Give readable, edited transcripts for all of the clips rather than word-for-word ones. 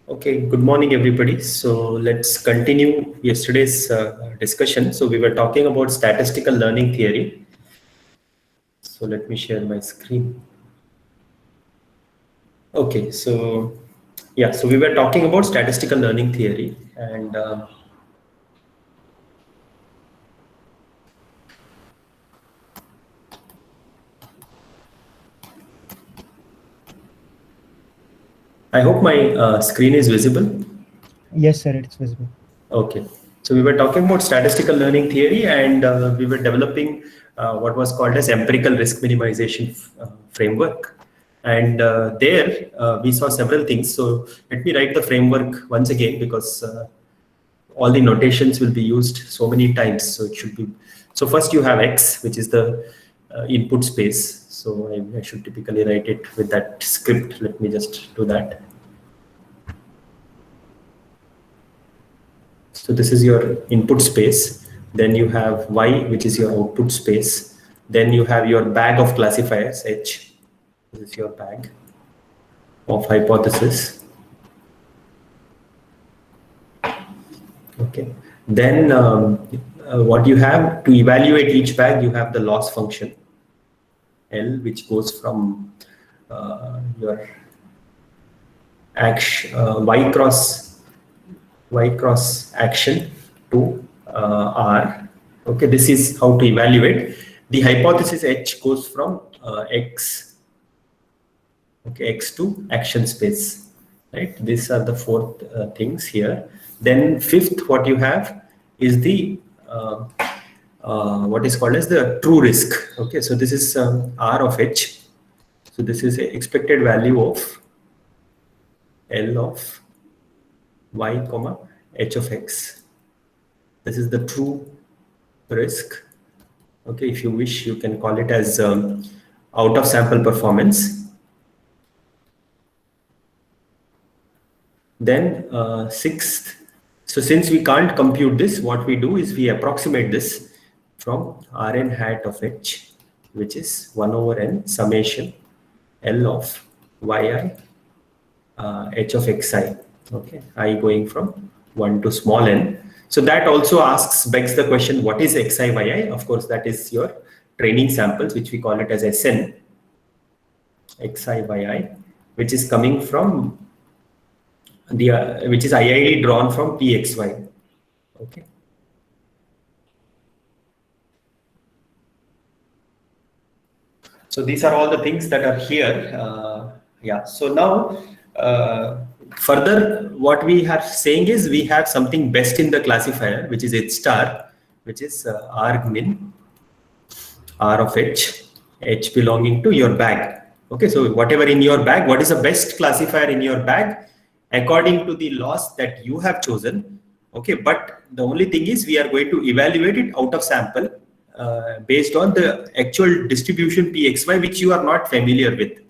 Okay, good morning, everybody. So let's continue yesterday's discussion. So we were talking about statistical learning theory. So let me share my screen. Okay, so yeah, so we were talking about statistical learning theory, and I hope my screen is visible. Yes, sir, it's visible. Okay, so we were talking about statistical learning theory, and we were developing what was called as empirical risk minimization framework. And there we saw several things. So let me write the framework once again because all the notations will be used so many times. So it should be. So first you have X, which is the input space. So I should typically write it with that script. Let me just do that. So this is your input space. Then you have Y, which is your output space. Then you have your bag of classifiers, H. This is your bag of hypothesis. Okay. Then what you have to evaluate each bag, you have the loss function, L, which goes from your action, Y cross action to R. Okay, this is how to evaluate. The hypothesis H goes from X, okay, X to action space, right? These are the four things here. Then fifth, what you have is the what is called as the true risk. Okay, so this is R of H. So this is a expected value of L of Y comma H of X. This is the true risk. Okay, if you wish, you can call it as out of sample performance. Then sixth, so since we can't compute this, what we do is we approximate this from Rn hat of H, which is 1 over n summation L of Yi H of Xi. Okay, I going from 1 to small n. So that also begs the question, what is Xi Yi? Of course, that is your training samples, which we call it as Sn, Xi Yi, which is coming from the which is IID drawn from Pxy. Okay. So these are all the things that are here. Yeah. So now, further, what we are saying is we have something best in the classifier, which is H star, which is argmin, R of H, H belonging to your bag. Okay. So whatever in your bag, what is the best classifier in your bag according to the loss that you have chosen. Okay. But the only thing is we are going to evaluate it out of sample based on the actual distribution Pxy, which you are not familiar with.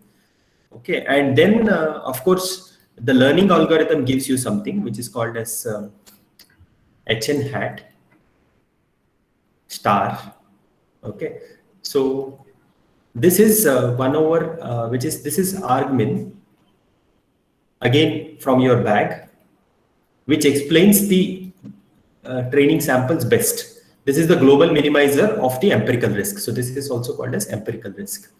Okay, and then of course the learning algorithm gives you something which is called as Hn hat star. Okay, so this is 1 over which is this is argmin again from your bag, which explains the training samples best. This is the global minimizer of the empirical risk. So this is also called as empirical risk.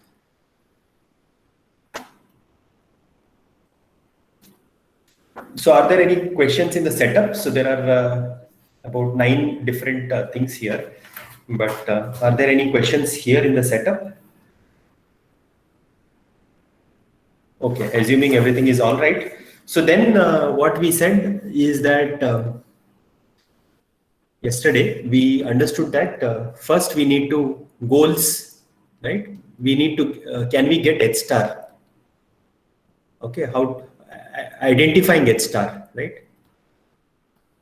So are there any questions in the setup? So there are about 9 different things here, but are there any questions here in the setup? Okay, assuming everything is all right. So then what we said is that yesterday we understood that first we need to goals, right? We need to, can we get H star? Okay, how identifying H star, right?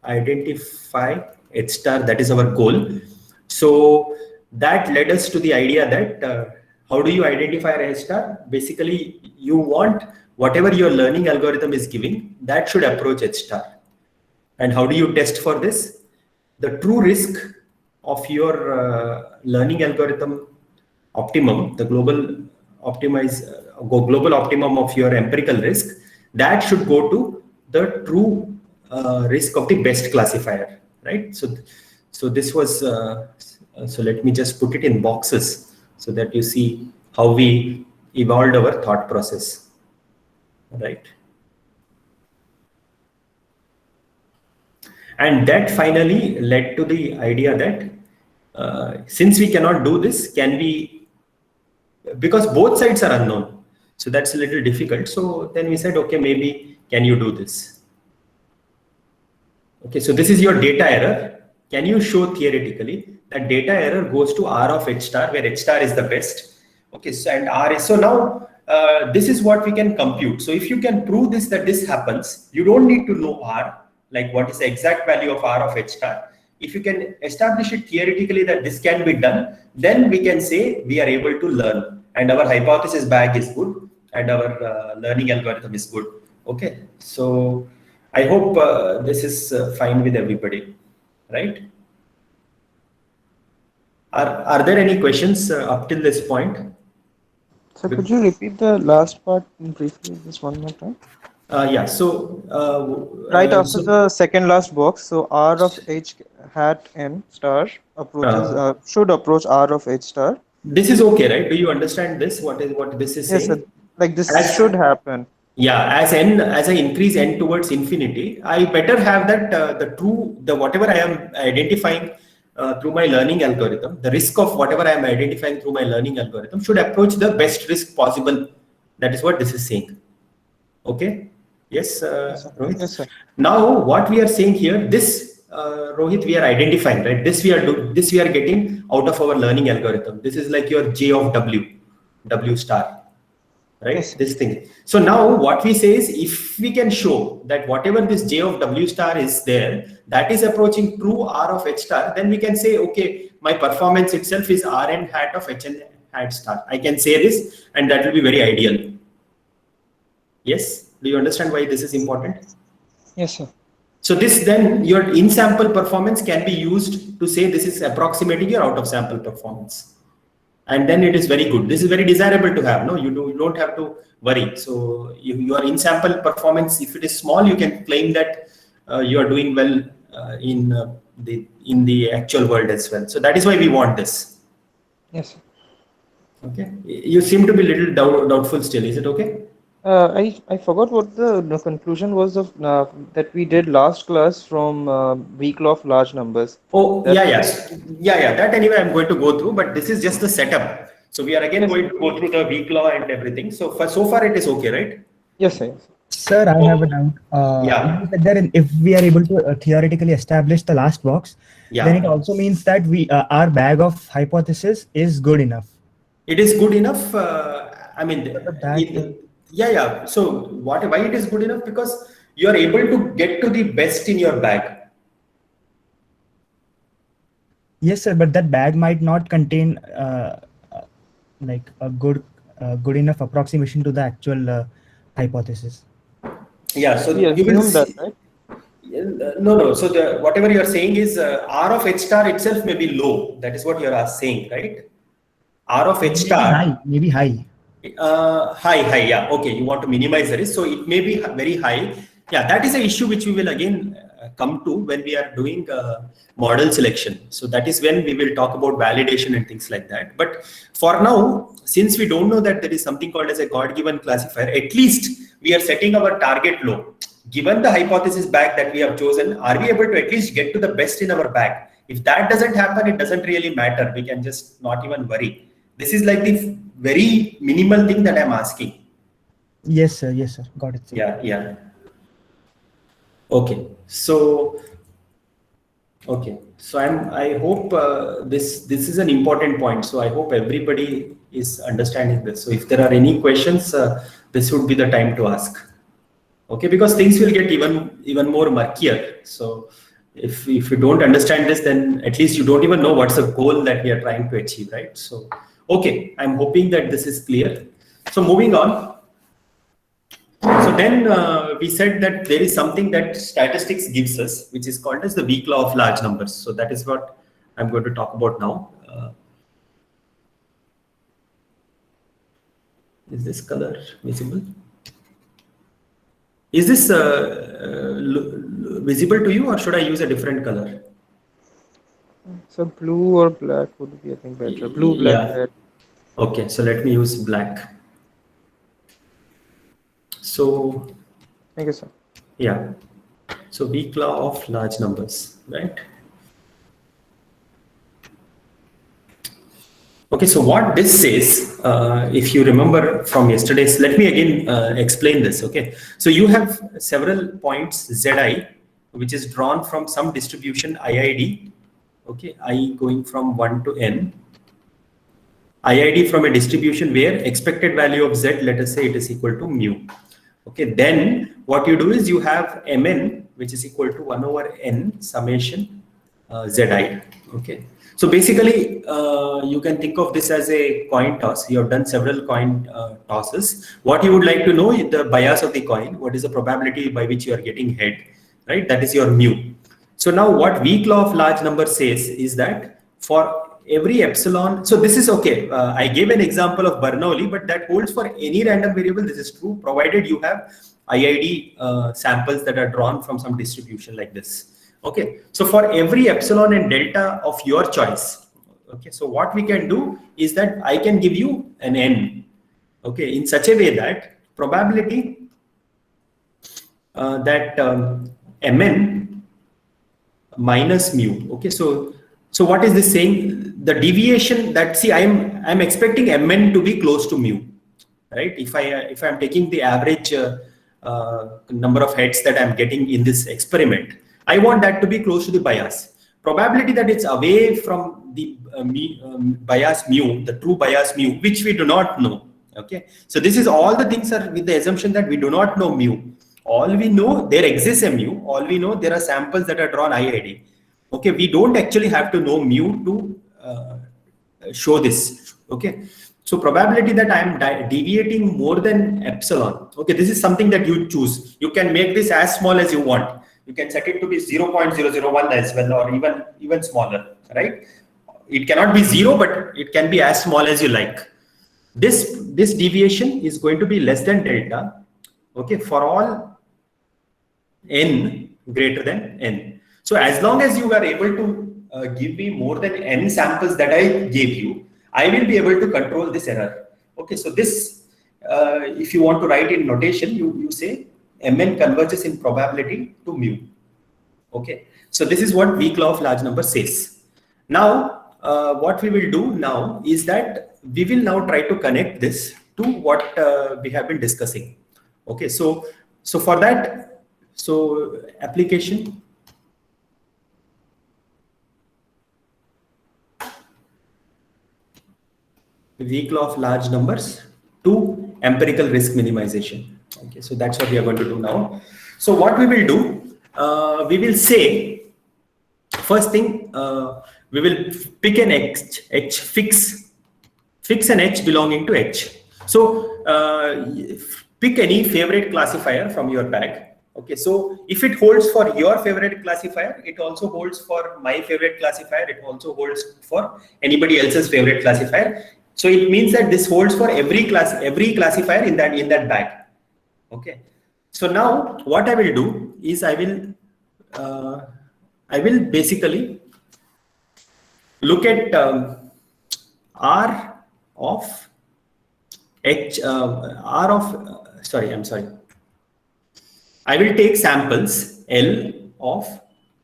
Identify H star, that is our goal. So that led us to the idea that how do you identify H star? Basically, you want whatever your learning algorithm is giving, that should approach H star. And how do you test for this? The true risk of your learning algorithm optimum, the global optimum of your empirical risk, that should go to the true risk of the best classifier, right? So this was, so let me just put it in boxes so that you see how we evolved our thought process, right? And that finally led to the idea that since we cannot do this, can we, because both sides are unknown, so that's a little difficult. So then we said, okay, maybe can you do this? Okay, so this is your data error. Can you show theoretically that data error goes to R of H star, where H star is the best? Okay, so and R is, so now this is what we can compute. So if you can prove this, that this happens, you don't need to know R, like what is the exact value of R of H star. If you can establish it theoretically that this can be done, then we can say we are able to learn and our hypothesis bag is good and our learning algorithm is good. Okay, so I hope this is fine with everybody, right? Are there any questions up till this point? So could you repeat the last part briefly, just one more time? Yeah. So Right after the second last box, so R of H hat n star approaches should approach R of H star. This is okay, right? Do you understand this? What this is Yes, saying? sir. Like this As, should happen. yeah, as I increase n towards infinity, I better have that the whatever I am identifying through my learning algorithm, the risk of whatever I am identifying through my learning algorithm should approach the best risk possible. That is what this is saying. Okay. Yes, Rohit. Yes, sir. Now, what we are saying here, this Rohit, we are identifying, right? This we are getting out of our learning algorithm. This is like your J of W star, right? Yes. This thing. So now what we say is, if we can show that whatever this J of W star is there, that is approaching true R of H star, then we can say, okay, my performance itself is Rn hat of Hn hat star. I can say this, and that will be very ideal. Yes. Do you understand why this is important? Yes, sir. So this, then your in-sample performance can be used to say this is approximating your out-of-sample performance. And then it is very good. This is very desirable to have. No, you don't have to worry. So your in-sample performance, if it is small, you can claim that you are doing well in the actual world as well. So that is why we want this. Yes, sir. Okay. You seem to be a little doubtful still. Is it okay? I forgot what the conclusion was of that we did last class from weak law of large numbers. Oh, yeah. That anyway I'm going to go through, but this is just the setup. So we are again going to go through the weak law and everything. So so far it is okay, right? Yes, sir. Yes. Sir, I have a doubt. Yeah. You said that if we are able to theoretically establish the last box, then it also means that our bag of hypothesis is good enough. It is good enough. I mean, yeah. So why it is good enough? Because you are able to get to the best in your bag. Yes, sir, but that bag might not contain like a good enough approximation to the actual hypothesis. Yeah. So We you will assume that, right? No. So whatever you are saying is R of H star itself may be low. That is what you are saying, right? R of H star. Maybe high. High. Yeah. Okay. You want to minimize the risk, so it may be very high. Yeah, that is an issue which we will again come to when we are doing model selection. So that is when we will talk about validation and things like that. But for now, since we don't know that there is something called as a God-given classifier, at least we are setting our target low. Given the hypothesis bag that we have chosen, are we able to at least get to the best in our bag? If that doesn't happen, it doesn't really matter. We can just not even worry. This is like the very minimal thing that I'm asking. Yes, sir. Got it, sir. Yeah. Okay. So I hope this is an important point. So I hope everybody is understanding this. So if there are any questions, this would be the time to ask. Okay, because things will get even more murkier. So if you don't understand this, then at least you don't even know what's the goal that we are trying to achieve, right? So okay, I'm hoping that this is clear. So moving on. So then we said that there is something that statistics gives us, which is called as the weak law of large numbers. So that is what I'm going to talk about now. Is this color visible? Is this visible to you, or should I use a different color? So blue or black would be, I think, better. Blue, black, Yeah. red. Okay, so let me use black. So Thank you, sir. yeah, so weak law of large numbers, right? Okay, so what this says, if you remember from yesterday's, let me again explain this. Okay, so you have several points Zi, which is drawn from some distribution IID. Okay, I going from 1 to n. IID from a distribution where expected value of Z, let us say it is equal to mu. Okay, then what you do is you have Mn, which is equal to 1 over n summation Zi. Okay, so basically you can think of this as a coin toss. You have done several coin tosses. What you would like to know is the bias of the coin. What is the probability by which you are getting head, right? That is your mu. So now what weak law of large number says is that for every epsilon, so this is okay. I gave an example of Bernoulli, but that holds for any random variable. This is true, provided you have IID samples that are drawn from some distribution like this. Okay, so for every epsilon and delta of your choice, okay, so what we can do is that I can give you an n, okay, in such a way that probability that Mn minus mu, okay, so what is this saying? The deviation that, see, I'm expecting Mn to be close to mu, right? If I'm taking the average number of heads that I'm getting in this experiment, I want that to be close to the bias. Probability that it's away from the bias mu, the true bias mu, which we do not know. Okay, so this is all the things are with the assumption that we do not know mu. All we know, there exists a mu. All we know, there are samples that are drawn IID. Okay, we don't actually have to know mu to show this. Okay, so probability that I am deviating more than epsilon. Okay, this is something that you choose. You can make this as small as you want. You can set it to be 0.001 as well, or even smaller, right? It cannot be 0, but it can be as small as you like. This deviation is going to be less than delta, okay, for all n greater than n. So as long as you are able to give me more than n samples that I gave you, I will be able to control this error. Okay, so this, if you want to write in notation, you say Mn converges in probability to mu. Okay, so this is what weak law of large number says. Now, what we will do now is that we will now try to connect this to what we have been discussing. Okay, so for that, so application. Weak law of large numbers to empirical risk minimization. Okay, so that's what we are going to do now. So what we will do, we will say, first thing, we will pick an h, fix an h belonging to h. So pick any favorite classifier from your bag. Okay, so if it holds for your favorite classifier, it also holds for my favorite classifier, it also holds for anybody else's favorite classifier. So it means that this holds for every classifier in that bag. Okay, so now what I will do is I will basically look at R of H, I will take samples L of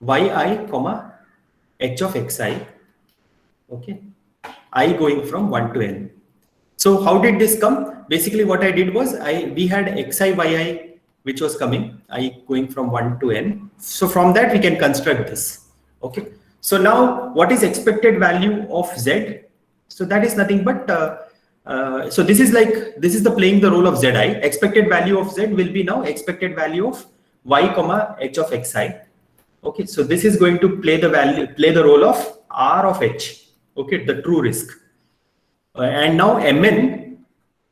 yi, comma h of xi. Okay, I going from 1 to n. So how did this come? Basically what I did was we had xi, yi, which was coming, I going from 1 to n. So from that we can construct this. Okay, so now what is expected value of z? So that is nothing but so this is the playing the role of zi. Expected value of z will be now expected value of y, comma h of xi. Okay, so this is going to play the role of r of h. Okay, the true risk. And now Mn,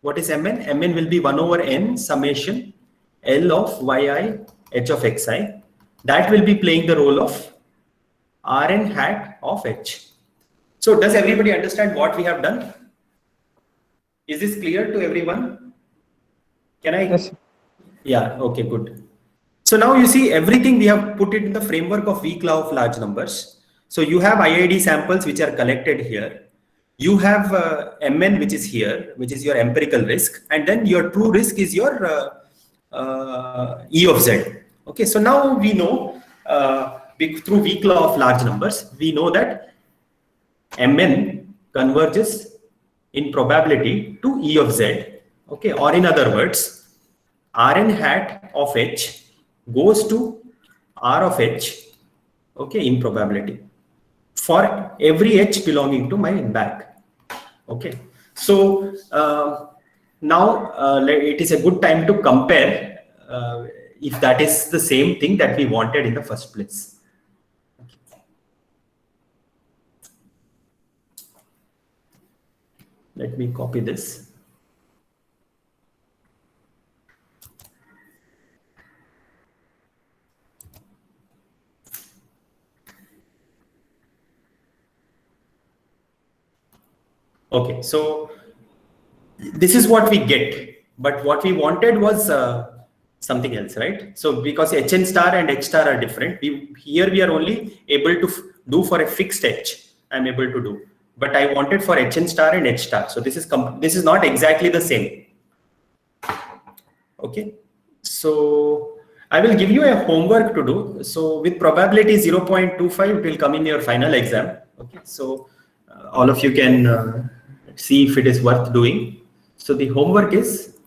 what is Mn? Mn will be 1 over n summation L of yi h of xi. That will be playing the role of Rn hat of h. So does everybody understand what we have done? Is this clear to everyone? Can I? Yes. Yeah, okay, good. So now you see everything we have put it in the framework of weak law of large numbers. So you have IID samples which are collected here. You have MN which is here, which is your empirical risk, and then your true risk is your E of Z. Okay, so now we know through weak law of large numbers, we know that Mn converges in probability to E of Z. Okay, or in other words, Rn hat of H goes to R of H, okay, in probability for every H belonging to my bag. Okay, so now it is a good time to compare if that is the same thing that we wanted in the first place. Okay. Let me copy this. Okay, so this is what we get, but what we wanted was something else, right? So because Hn star and H star are different, here we are only able to do for a fixed H. I'm able to do, but I wanted for Hn star and H star. So this is not exactly the same. Okay, so I will give you a homework to do. So with probability 0.25, it will come in your final exam. Okay, so all of you can see if it is worth doing. So the homework is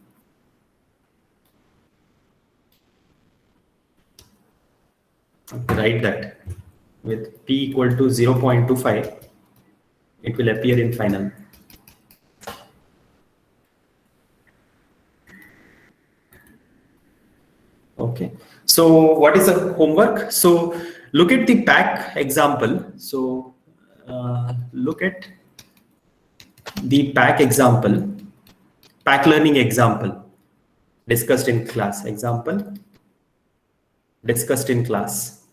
write that with p equal to 0.25, it will appear in final. Okay, so what is the homework? So look at the PAC example. So look at the PAC example, PAC learning example discussed in class. Example discussed in class.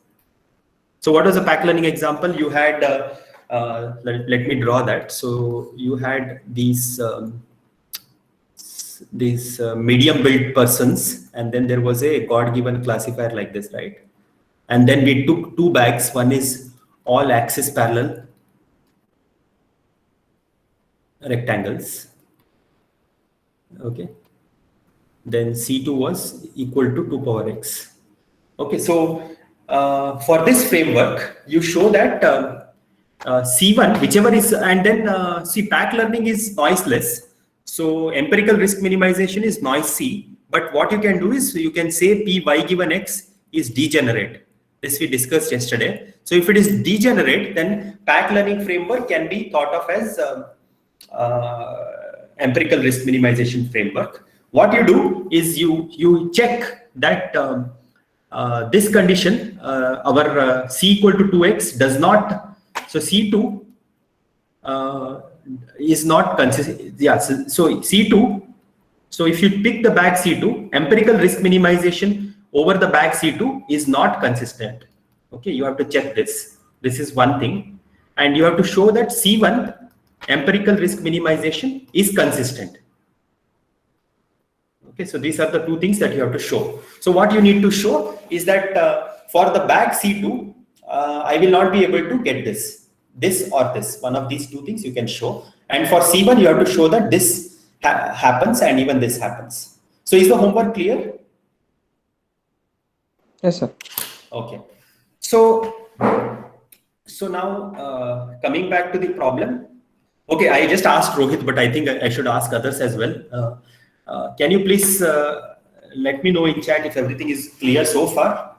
So what was the PAC learning example? You had, let me draw that. So you had these medium built persons, and then there was a God-given classifier like this, right? And then we took two bags. One is all axis parallel rectangles. Okay. Then C2 was equal to 2 power x. Okay, so for this framework, you show that C1, whichever is, and then see, PAC learning is noiseless. So empirical risk minimization is noisy. But what you can do is you can say P y given x is degenerate. This we discussed yesterday. So if it is degenerate, then PAC learning framework can be thought of as empirical risk minimization framework. What you do is you check that this condition, our C equal to 2x does not, so C2 is not consistent. Yeah, so C2, so if you pick the bag C2, empirical risk minimization over the bag C2 is not consistent. Okay, you have to check this. This is one thing. And you have to show that C1, empirical risk minimization, is consistent. Okay, so these are the two things that you have to show. So what you need to show is that for the bag C2, I will not be able to get this or this. One of these two things you can show. And for C1, you have to show that this happens and even this happens. So is the homework clear? Yes, sir. Okay. So now coming back to the problem. Okay, I just asked Rohit, but I think I should ask others as well. Can you please let me know in chat if everything is clear so far?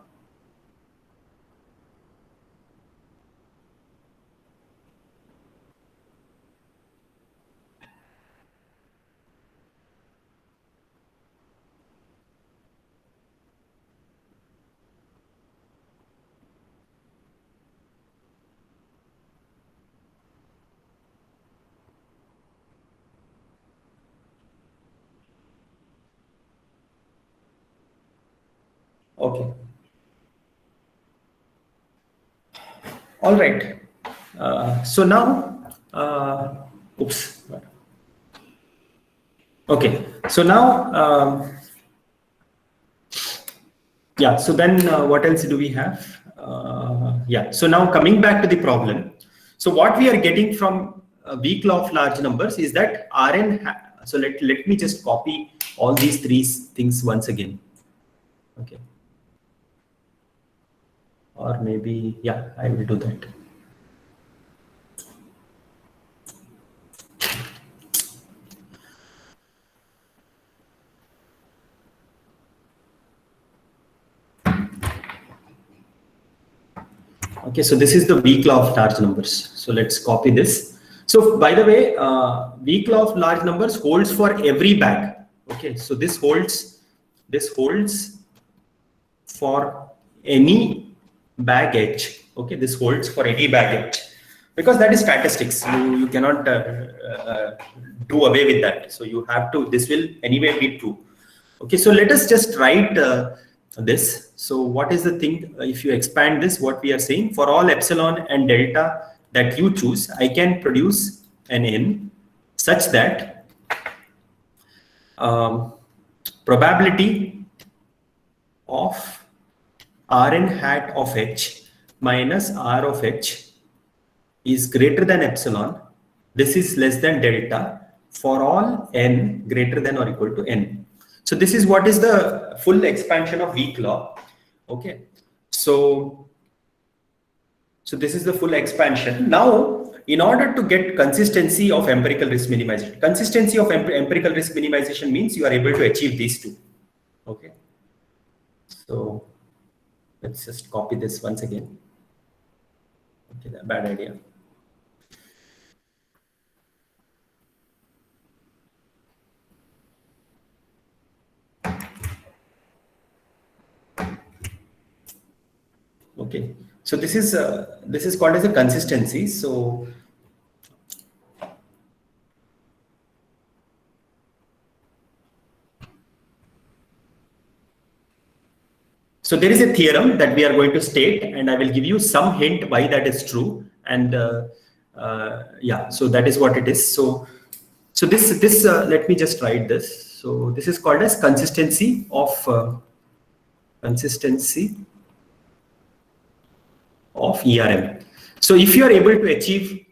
Okay. All right. So now, oops. Okay. So now, Yeah, so then what else do we have? Yeah, so now coming back to the problem. So what we are getting from weak law of large numbers is that Rn, so let me just copy all these three things once again. Okay. Or maybe, yeah, I will do that. Okay, so this is the weak law of large numbers. So let's copy this. So by the way, weak law of large numbers holds for every bag. Okay, so this holds for any bag H. Okay, this holds for any bag H because that is statistics. You cannot do away with that. So you have to. This will anyway be true. Okay, so let us just write this. So what is the thing, if you expand this, what we are saying, for all epsilon and delta that you choose, I can produce an n such that probability of Rn hat of H minus R of H is greater than epsilon. This is less than delta for all n greater than or equal to n. So this is what is the full expansion of weak law. Okay, so this is the full expansion. Now, in order to get consistency of empirical risk minimization, consistency of empirical risk minimization means you are able to achieve these two. Okay, so let's just copy this once again. Okay, that bad idea. Okay, so this is called as a consistency. So there is a theorem that we are going to state, and I will give you some hint why that is true. And yeah, so that is what it is. So this let me just write this. So this is called as consistency of ERM. So if you are able to achieve,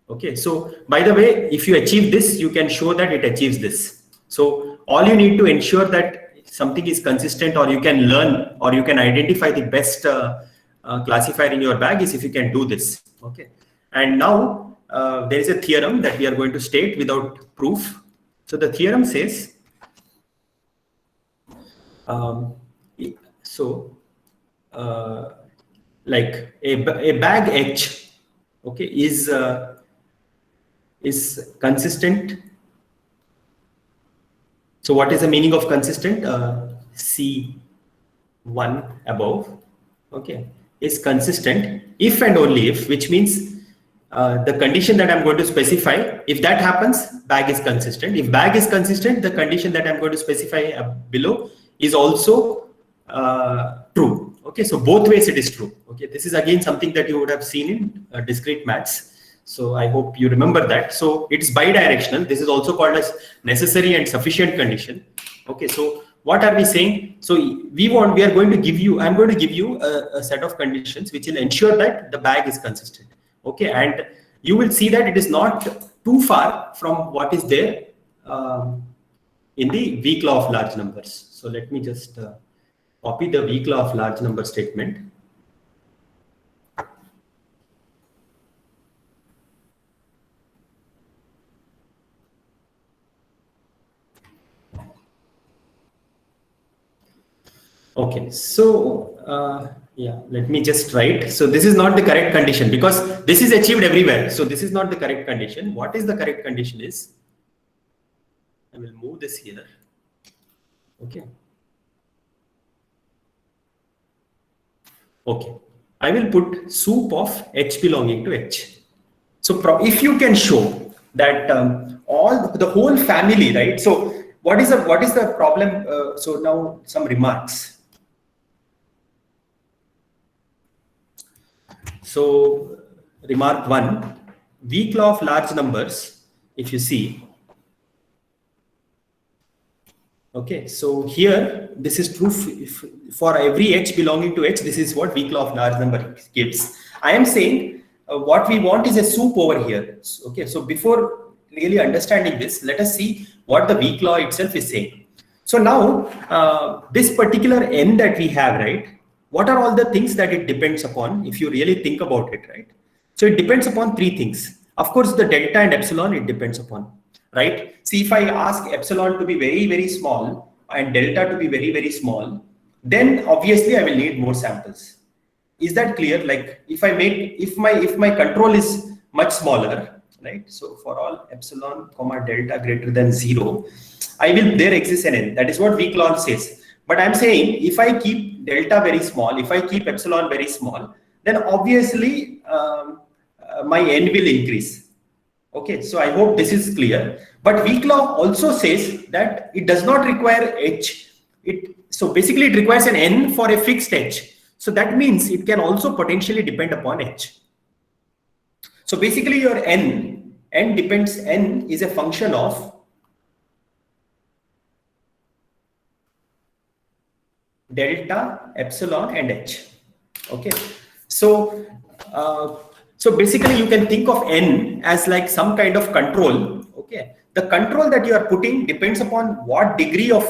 okay, so by the way, if you achieve this, you can show that it achieves this. So all you need to ensure that something is consistent, or you can learn, or you can identify the best classifier in your bag is if you can do this. Okay, and now there is a theorem that we are going to state without proof. So the theorem says, like a bag H, okay, is consistent. So what is the meaning of consistent? C1 above, okay, is consistent if and only if, which means the condition that I'm going to specify, if that happens, bag is consistent. If bag is consistent, the condition that I'm going to specify below is also true. Okay, so both ways it is true. Okay, this is again something that you would have seen in discrete maths. So I hope you remember that. So it's bidirectional. This is also called as necessary and sufficient condition. Okay, so what are we saying? So we are going to give you, I'm going to give you a set of conditions which will ensure that the bag is consistent. Okay, and you will see that it is not too far from what is there in the weak law of large numbers. So let me just copy the weak law of large number statement. Okay, so yeah, let me just write. So this is not the correct condition because this is achieved everywhere. So this is not the correct condition. What is the correct condition is, I will move this here. Okay. Okay, I will put soup of H belonging to H. So if you can show that the whole family, right? So what is the problem? So now some remarks. So remark 1, weak law of large numbers, if you see, Okay, so here this is true for every h belonging to h. This is what weak law of large number gives. I am saying what we want is a soup over here. Okay, so before really understanding this, let us see what the weak law itself is saying. So now this particular n that we have, right? What are all the things that it depends upon if you really think about it, right? So it depends upon three things. Of course, the delta and epsilon it depends upon, right? See, if I ask epsilon to be very, very small and delta to be very, very small, then obviously I will need more samples. Is that clear? Like if my control is much smaller, right? So for all epsilon comma delta greater than 0, there exists an n. That is what weak law says. But I'm saying if I keep delta very small, if I keep epsilon very small, then obviously my n will increase. Okay, so I hope this is clear. But weak law also says that it does not require h. So basically it requires an n for a fixed h. So that means it can also potentially depend upon h. So basically your n is a function of delta, epsilon and h. Okay, so basically you can think of n as like some kind of control. Okay, the control that you are putting depends upon what degree of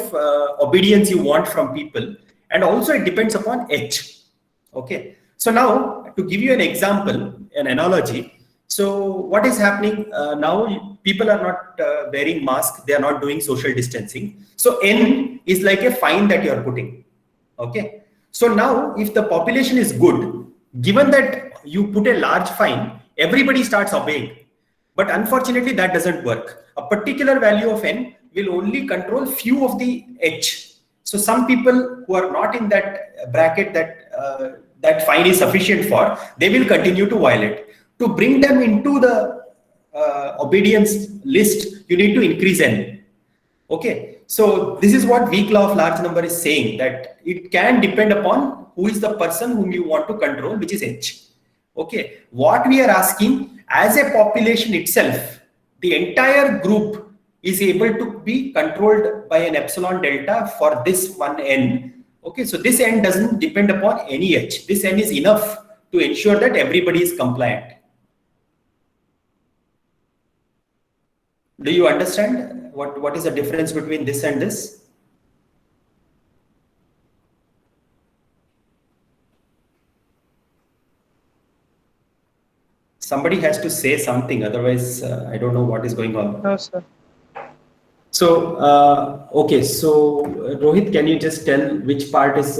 obedience you want from people, and also it depends upon h. Okay, so now to give you an example, an analogy. So what is happening now? People are not wearing masks, they are not doing social distancing. So n is like a fine that you are putting. Okay, so now if the population is good, given that you put a large fine, everybody starts obeying. But unfortunately, that doesn't work. A particular value of n will only control few of the h. So some people who are not in that bracket that fine is sufficient for, they will continue to violate. To bring them into the obedience list, you need to increase n. Okay, so this is what weak law of large number is saying, that it can depend upon who is the person whom you want to control, which is h. Okay, what we are asking, as a population itself, the entire group is able to be controlled by an epsilon delta for this one n. Okay, so this n doesn't depend upon any h. This n is enough to ensure that everybody is compliant. Do you understand what is the difference between this and this? Somebody has to say something, otherwise I don't know what is going on. No, sir. So, okay, so Rohit, can you just tell which part is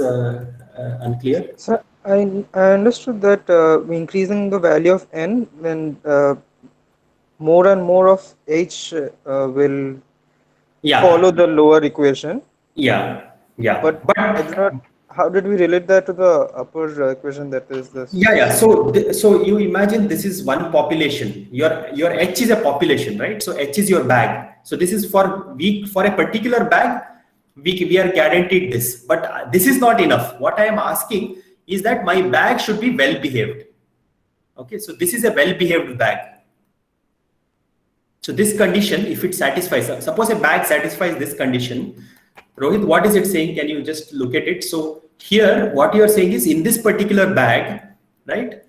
unclear? Sir, I understood that increasing the value of n, when more and more of h will follow the lower equation. Yeah. But I do not. How did we relate that to the upper equation, that is this? Yeah. So you imagine this is one population. Your h is a population, right? So h is your bag. So this is for a particular bag. We are guaranteed this, but this is not enough. What I am asking is that my bag should be well behaved. Okay, so this is a well behaved bag. So this condition, if it satisfies, suppose a bag satisfies this condition, Rohit, what is it saying? Can you just look at it? So here, what you are saying is, in this particular bag, right?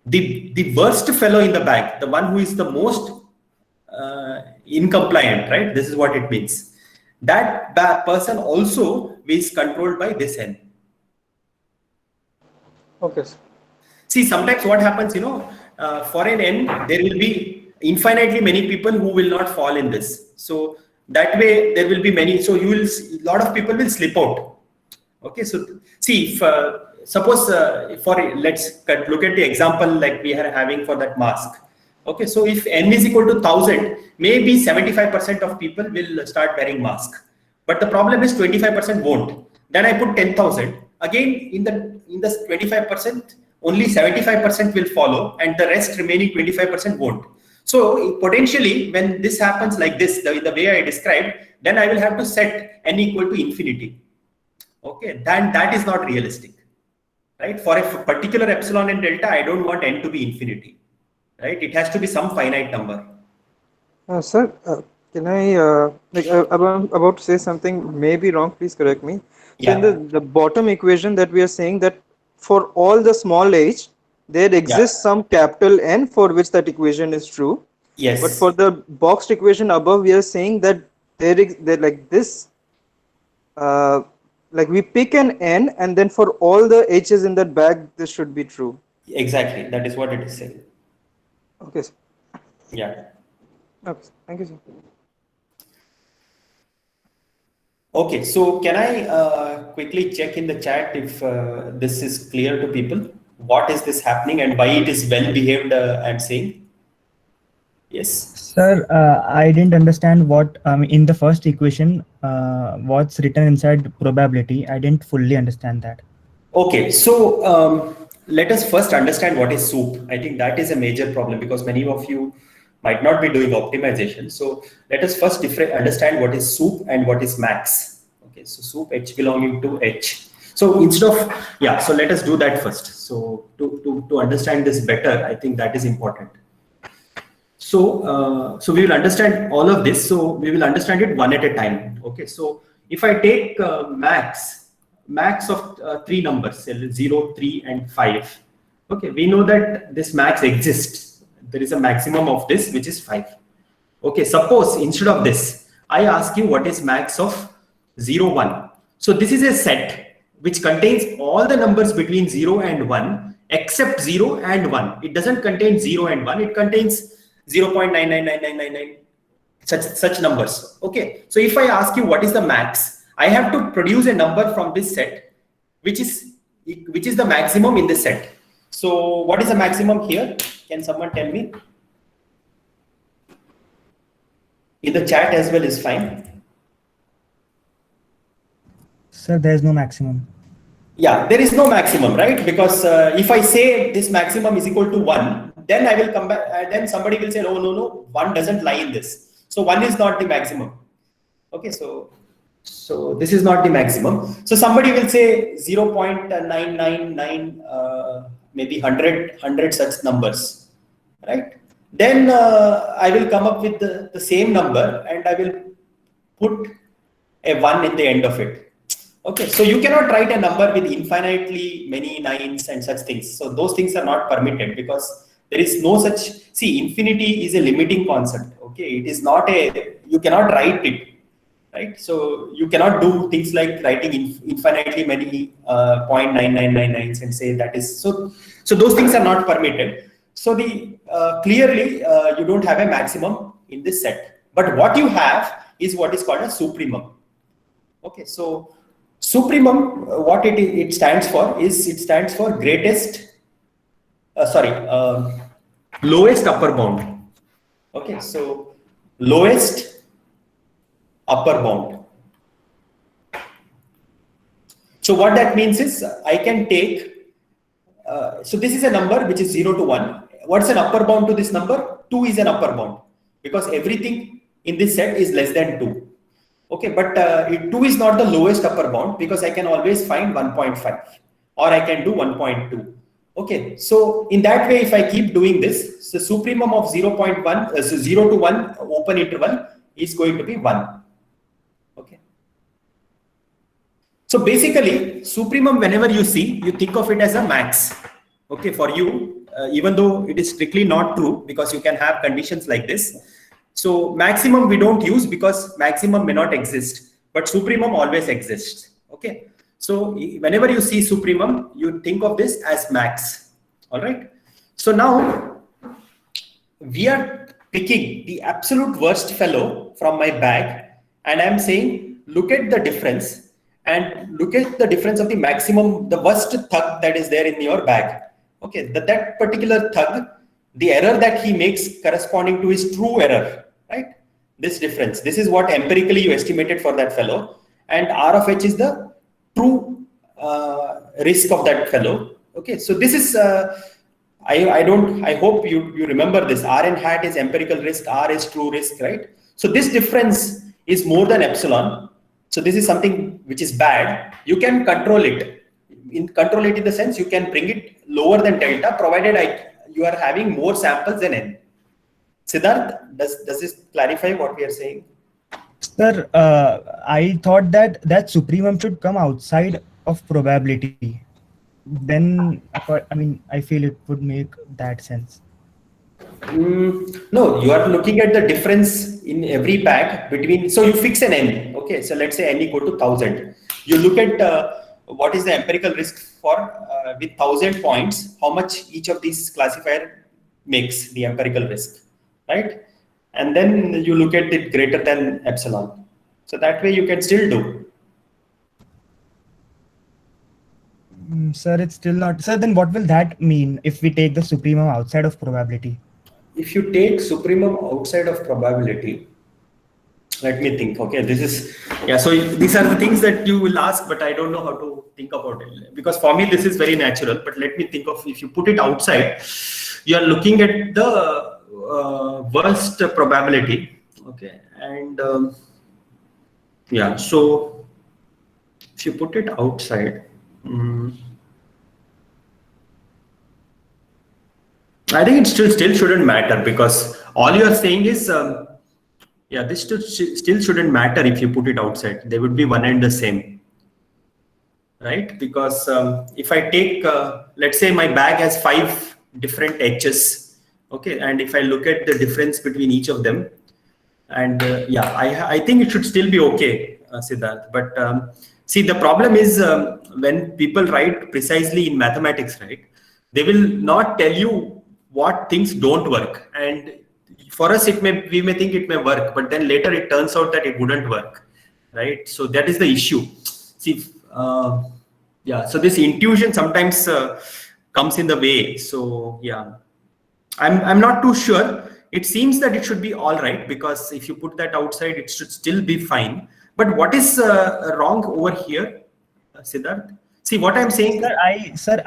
The worst fellow in the bag, the one who is the most incompliant, right? This is what it means. That person also is controlled by this n. Okay. See, sometimes what happens, for an n, there will be infinitely many people who will not fall in this. So that way there will be many. So a lot of people will slip out. Okay. So see, suppose let's look at the example like we are having for that mask. Okay. So if n is equal to 1000, maybe 75% of people will start wearing mask. But the problem is 25% won't. Then I put 10,000. Again, in the 25%, only 75% will follow, and the rest remaining 25% won't. So potentially, when this happens like this, the way I described, then I will have to set n equal to infinity. Okay, then that is not realistic, right? For a particular epsilon and delta, I don't want n to be infinity, right? It has to be some finite number. Sir, Can I, I'm about to say something may be wrong, please correct me. So in Yeah, the bottom equation that we are saying that for all the small h, there yeah, exists some capital N for which that equation is true. But for yes, the boxed equation above, we are saying that there like this, uh, like we pick an N and then for all the h's in that bag, this should be true. exactly. That is what it is saying. Okay, sir. Yeah. Okay, thank you, sir. Okay, so can I quickly check in the chat if this is clear to people? What is this happening and why it is well behaved? I'm saying yes. Sir, I didn't understand what in the first equation, what's written inside probability. I didn't fully understand that. Okay, so let us first understand what is soup. I think that is a major problem because many of you might not be doing optimization. So let us first understand what is soup and what is max. Okay, so soup h belonging to h. So instead of, yeah, so let us do that first. So to understand this better, I think that is important. So, so we will understand all of this. So we will understand it one at a time. Okay. So if I take max of three numbers, say 0, 3, and 5. Okay. We know that this max exists. There is a maximum of this, which is 5. Okay. Suppose instead of this, I ask you what is max of 0, 1. So this is a set which contains all the numbers between 0 and 1 except 0 and 1. It doesn't contain 0 and 1. It contains 0.999999 such numbers. Okay, so if I ask you what is the max, I have to produce a number from this set which is the maximum in this set. So what is the maximum here? Can someone tell me? In the chat as well is fine. Sir, there is no maximum. Yeah, there is no maximum, right? Because if I say this maximum is equal to 1, then I will come back, then somebody will say, no, 1 doesn't lie in this. So 1 is not the maximum. Okay, so this is not the maximum. So somebody will say 0.999, maybe 100 such numbers, right? Then I will come up with the same number and I will put a 1 in the end of it. Okay, so you cannot write a number with infinitely many nines and such things. So those things are not permitted because there is no such, see, infinity is a limiting concept. Okay, it is not you cannot write it, right? So you cannot do things like writing infinitely many 0.9999s and say that is, so those things are not permitted. So the clearly you don't have a maximum in this set, but what you have is what is called a supremum. Okay, so supremum, what it stands for is it stands for greatest, lowest upper bound. Okay, so lowest upper bound. So what that means is I can take, so this is a number which is 0 to 1. What's an upper bound to this number? 2 is an upper bound because everything in this set is less than 2. Okay, but 2 is not the lowest upper bound because I can always find 1.5 or I can do 1.2. Okay, so in that way, if I keep doing this, so supremum of 0.1, so 0 to 1 open interval is going to be 1. Okay. So basically, supremum, whenever you see, you think of it as a max. Okay, for you, even though it is strictly not true because you can have conditions like this. So maximum we don't use because maximum may not exist, but supremum always exists. Okay. So whenever you see supremum, you think of this as max. All right. So now we are picking the absolute worst fellow from my bag, and I'm saying, look at the difference and look at the difference of the maximum, the worst thug that is there in your bag. Okay. That particular thug, the error that he makes corresponding to his true error, right? This difference, this is what empirically you estimated for that fellow, and R of H is the true risk of that fellow. Okay, so this is, I hope you remember this. Rn hat is empirical risk, R is true risk, right? So this difference is more than epsilon. So this is something which is bad. You can control it. Control it in the sense you can bring it lower than delta, provided you are having more samples than n. Siddharth, does this clarify what we are saying? Sir, I thought that supremum should come outside of probability. Then, I mean, I feel it would make that sense. No, you are looking at the difference in every bag between. So you fix an n. Okay, so let's say n equal to 1000. You look at what is the empirical risk for with 1000 points. How much each of these classifier makes the empirical risk, right? And then you look at it greater than epsilon. So that way you can still do. Sir, it's still not. Sir, then what will that mean if we take the supremum outside of probability? If you take supremum outside of probability, let me think. Okay, this is, yeah, so these are the things that you will ask, but I don't know how to think about it, because for me this is very natural. But let me think of, if you put it outside, you are looking at the worst probability. Okay, and yeah, so if you put it outside, I think it still shouldn't matter, because all you are saying is, yeah, this still shouldn't matter if you put it outside. They would be one and the same, right? Because if I take, let's say my bag has 5 different edges, okay, and if I look at the difference between each of them, and yeah, I think it should still be okay, Siddharth. But see, the problem is when people write precisely in mathematics, right? They will not tell you what things don't work, and for us we may think it may work, but then later it turns out that it wouldn't work, right? So that is the issue. See, yeah, so this intuition sometimes comes in the way. So yeah, I'm not too sure. It seems that it should be all right, because if you put that outside, it should still be fine. But what is wrong over here, Siddharth? See what I'm saying. Sir,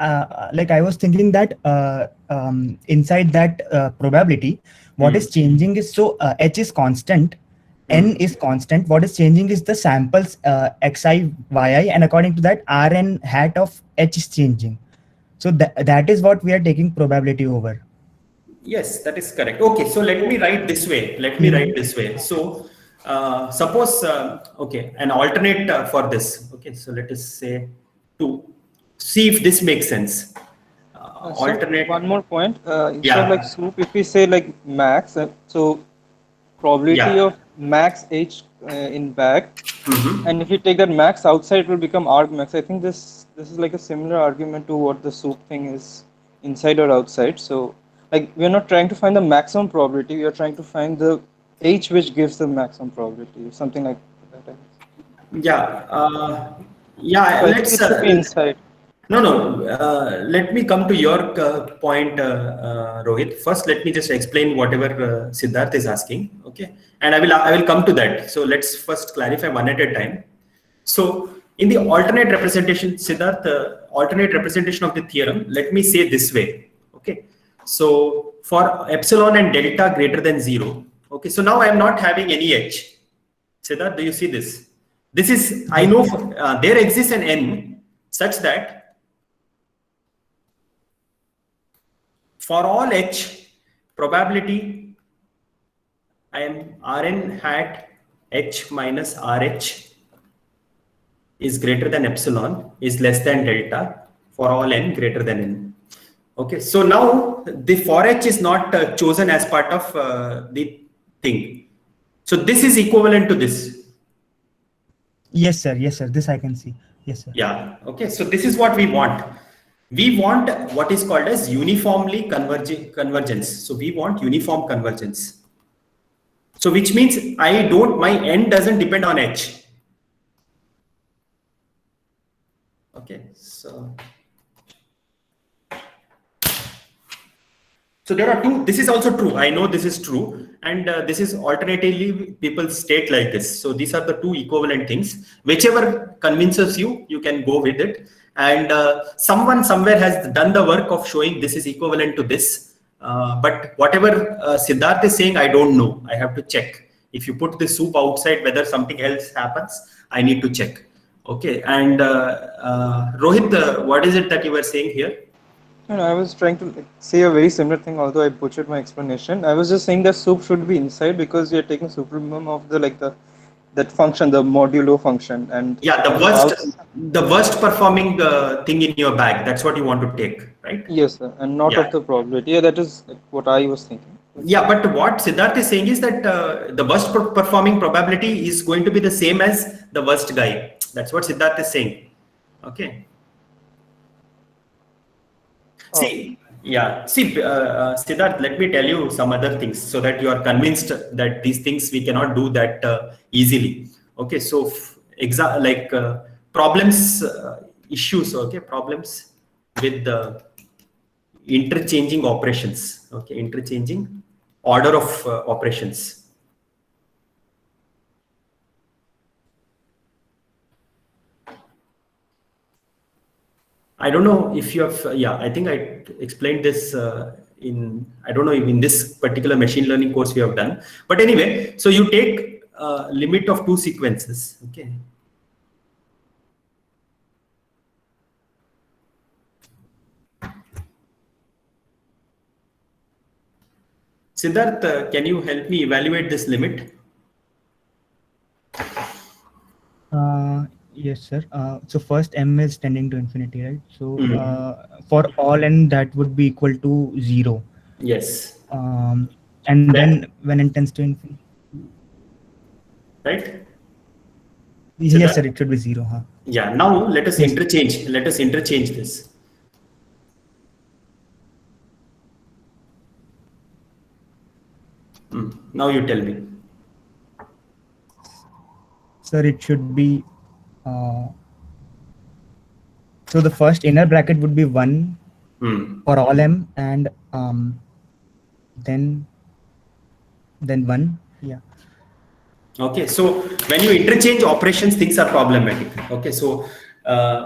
like I was thinking that inside that probability, what is changing is, so h is constant, n is constant. What is changing is the samples xi, yi, and according to that, rn hat of h is changing. So that is what we are taking probability over. Yes, that is correct. Okay, so let me write this way. So suppose, okay, an alternate for this. Okay, so let us say, to see if this makes sense. Alternate. One more point. Instead of like soup, if we say like max, so probability of max h in bag, and if you take that max outside, it will become argmax. I think this is like a similar argument to what the soup thing is, inside or outside. So like we're not trying to find the maximum probability, we are trying to find the h which gives the maximum probability, something like that. Yeah. Yeah, so let's inside. No. Let me come to your point, Rohit. First, let me just explain whatever Siddharth is asking. Okay, and I will come to that. So let's first clarify one at a time. So in the alternate representation, Siddharth, alternate representation of the theorem, let me say this way. Okay, so for epsilon and delta greater than 0. Okay, so now I am not having any h. Siddharth, do you see this? This is, I know there exists an n such that for all h probability, I am Rn hat h minus Rh is greater than epsilon is less than delta for all n greater than n. Okay, so now the for h is not chosen as part of the thing. So this is equivalent to this. Yes, sir. Yes, sir. This I can see. Yes, sir. Yeah. Okay. So this is what we want. We want what is called as uniformly convergence. So we want uniform convergence. So which means my n doesn't depend on h. Okay. So there are two. This is also true. I know this is true. And this is alternatively people state like this. So these are the two equivalent things. Whichever convinces you, you can go with it. And someone somewhere has done the work of showing this is equivalent to this. But whatever Siddharth is saying, I don't know. I have to check. If you put the soup outside, whether something else happens, I need to check. Okay. And Rohit, what is it that you were saying here? And I was trying to say a very similar thing, although I butchered my explanation. I was just saying that soup should be inside because you're taking supremum of the that function, the modulo function, and Yeah, the worst performing thing in your bag. That's what you want to take, right? yes, sir, and not Yeah. of the probability. Yeah, that is what I was thinking. Yeah, but what Siddharth is saying is that the worst performing probability is going to be the same as the worst guy. That's what Siddharth is saying. Okay. Oh. See, yeah. See, Siddharth, let me tell you some other things so that you are convinced that these things we cannot do that easily. Okay. So, problems, issues. Okay, problems with the interchanging operations. Okay, interchanging order of operations. I don't know if you have, yeah, I think I explained this I don't know if in this particular machine learning course we have done. But anyway, so you take limit of 2 sequences. Okay. Siddharth, can you help me evaluate this limit? Yes, sir. So first m is tending to infinity, right? So for all n, that would be equal to 0. Yes. And then when n tends to infinity, right? Yes, sir. It should be 0. Huh? Yeah. Now let us interchange. Let us interchange this. Now you tell me. Sir, it should be. So the first inner bracket would be 1 for all m, and then 1. Yeah. Okay, so when you interchange operations, things are problematic. Okay, so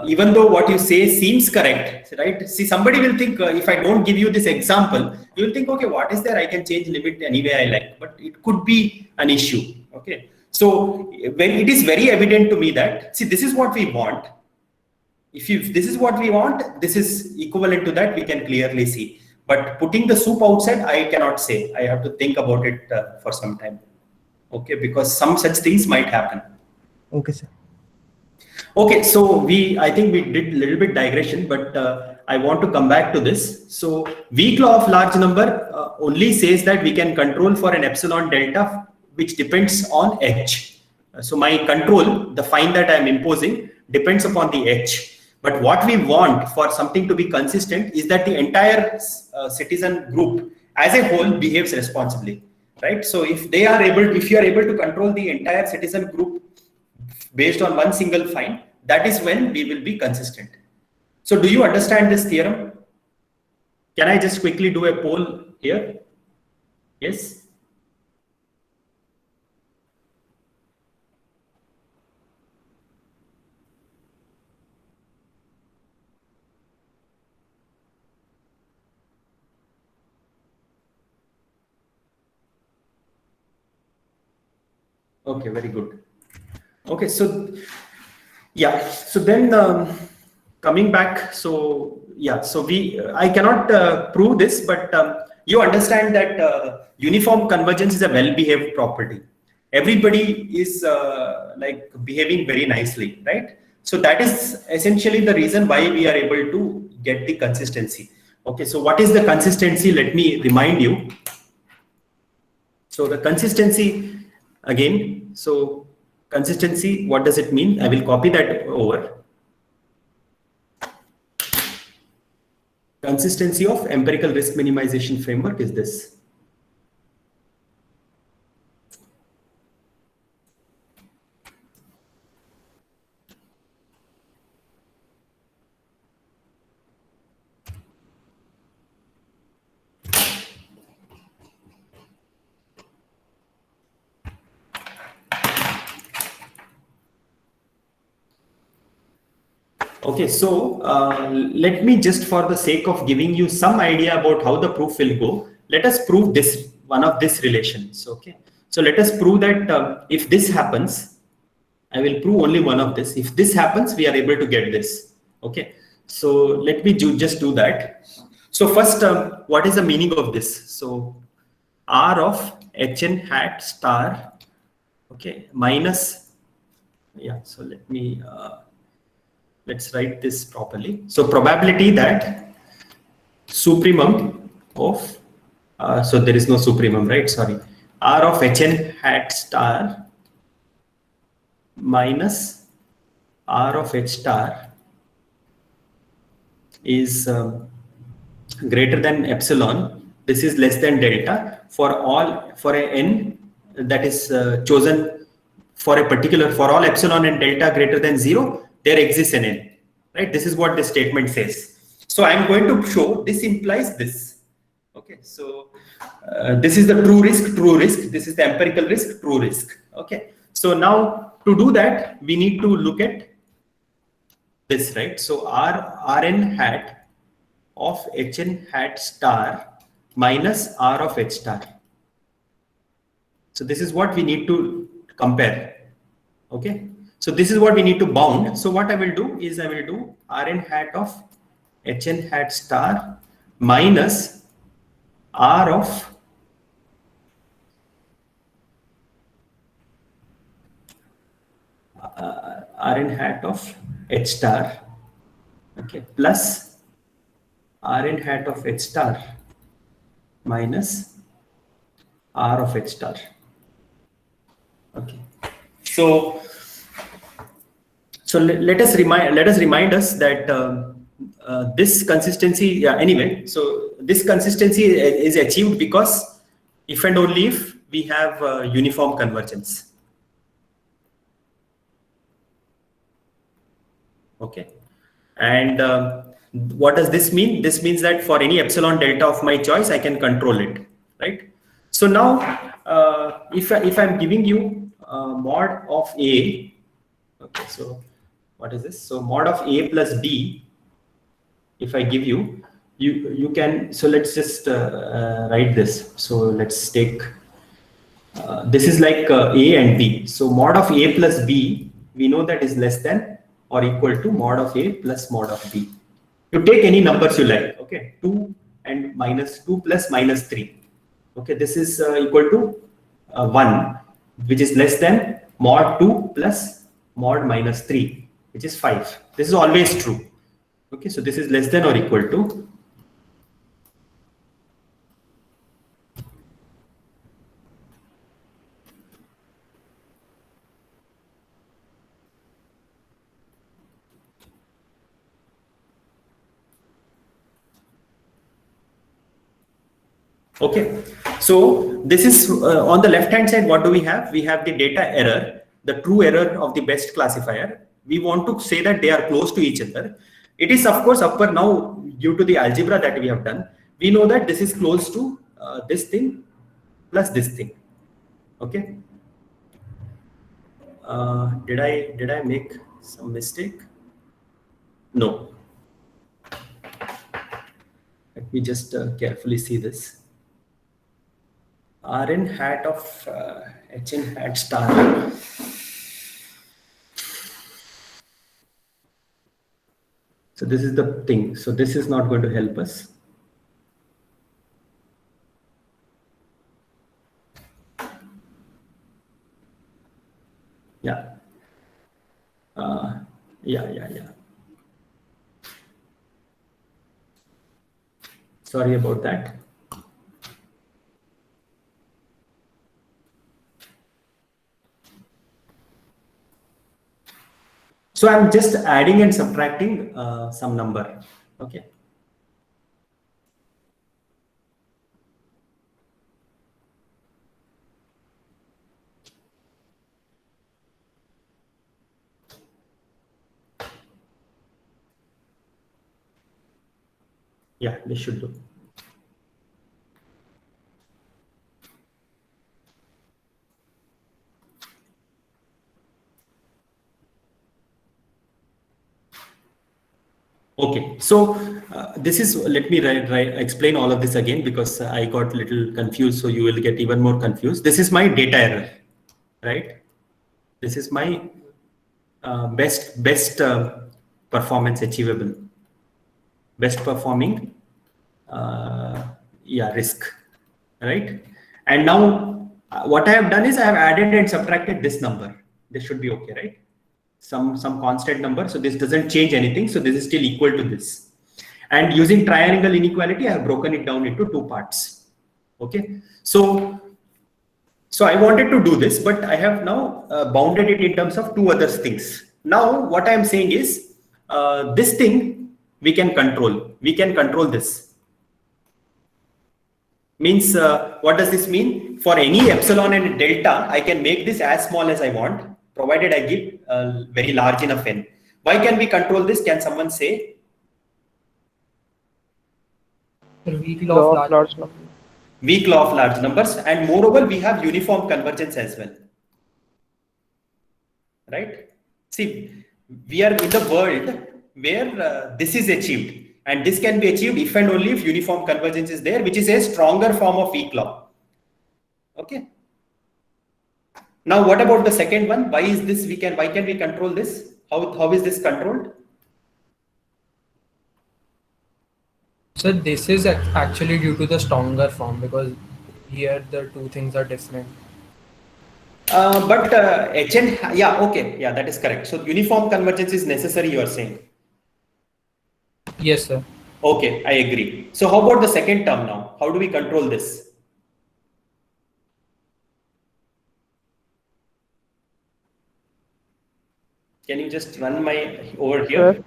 even though what you say seems correct, right? See, somebody will think if I don't give you this example, you will think, okay, what is there? I can change limit any way I like, but it could be an issue. Okay, so when it is very evident to me that, see, this is what we want. If this is what we want, this is equivalent to that, we can clearly see. But putting the soup outside, I cannot say. I have to think about it for some time. Okay, because some such things might happen. Okay, sir. Okay, so I think we did a little bit digression, but I want to come back to this. So weak law of large number only says that we can control for an epsilon delta, which depends on h. So my control, the fine that I am imposing, depends upon the h. But what we want for something to be consistent is that the entire citizen group as a whole behaves responsibly, right? So if you are able to control the entire citizen group based on one single fine, that is when we will be consistent. So do you understand this theorem? Can I just quickly do a poll here? Yes. Okay, very good. Okay, so yeah, so then coming back, so yeah, so I cannot prove this, but you understand that uniform convergence is a well-behaved property. Everybody is like behaving very nicely, right? So that is essentially the reason why we are able to get the consistency. Okay, so what is the consistency? Let me remind you. So the consistency again, so consistency, what does it mean? I will copy that over. Consistency of empirical risk minimization framework is this. Okay, so let me just, for the sake of giving you some idea about how the proof will go, let us prove this, one of these relations. Okay, so let us prove that if this happens, I will prove only one of this. If this happens, we are able to get this. Okay, so let me just do that. So first, what is the meaning of this? So R of Hn hat star, okay, minus, yeah, so let me, let's write this properly. So probability that supremum of, so there is no supremum, right? Sorry. R of Hn hat star minus R of H star is greater than epsilon. This is less than delta for all, for a n that is chosen for a particular, for all epsilon and delta greater than 0, there exists an n, right? This is what the statement says. So I'm going to show this implies this. Okay, so this is the true risk, this is the empirical risk, true risk. Okay, so now to do that, we need to look at this, right? So Rn hat of Hn hat star minus R of H star. So this is what we need to compare. Okay, so this is what we need to bound. So what I will do is I will do Rn hat of Hn hat star minus R of Rn hat of H star, okay, plus Rn hat of H star minus R of H star. Okay, so let us remind us that this consistency, anyway, so this consistency is achieved because if and only if we have uniform convergence. Okay, and what does this mean? This means that for any epsilon delta of my choice, I can control it, right? So now, if I'm giving you mod of A, okay, so what is this? So mod of A plus B, if I give you, you can, so let's just write this. So let's take, this is like A and B. So mod of A plus B, we know that is less than or equal to mod of A plus mod of B. You take any numbers you like, okay, 2 and minus 2 plus minus 3. Okay, this is equal to 1, which is less than mod 2 plus mod minus 3, which is 5. This is always true. Okay, so this is less than or equal to okay. So this is on the left hand side, what do we have? We have the data error, the true error of the best classifier. We want to say that they are close to each other. It is of course upper now due to the algebra that we have done. We know that this is close to this thing plus this thing. Okay. Did I make some mistake? No. Let me just carefully see this. Rn hat of Hn hat star. So this is the thing. So this is not going to help us. Yeah. Yeah. Sorry about that. So I'm just adding and subtracting some number. Okay. Yeah, this should do. Okay, so this is, let me explain all of this again because I got a little confused, so you will get even more confused. This is my data error, right? This is my best performance achievable, best performing risk, right? And now what I have done is I have added and subtracted this number. This should be okay, right? Some constant number. So this doesn't change anything. So this is still equal to this. And using triangle inequality, I have broken it down into 2 parts. Okay. So I wanted to do this, but I have now bounded it in terms of 2 other things. Now what I am saying is this thing we can control. We can control this. Means what does this mean? For any epsilon and delta, I can make this as small as I want, provided I give very large enough n. Why can we control this? Can someone say? Weak law of large numbers. Weak law of large numbers, and moreover, we have uniform convergence as well. Right? See, we are in the world where this is achieved. And this can be achieved if and only if uniform convergence is there, which is a stronger form of weak law. Okay. Now, what about the second one? Why is this? Why can we control this? How is this controlled? So this is actually due to the stronger form, because here the 2 things are different. But HN, okay, that is correct. So uniform convergence is necessary, you are saying? Yes, sir. Okay, I agree. So how about the second term now? How do we control this? Can you just run over here?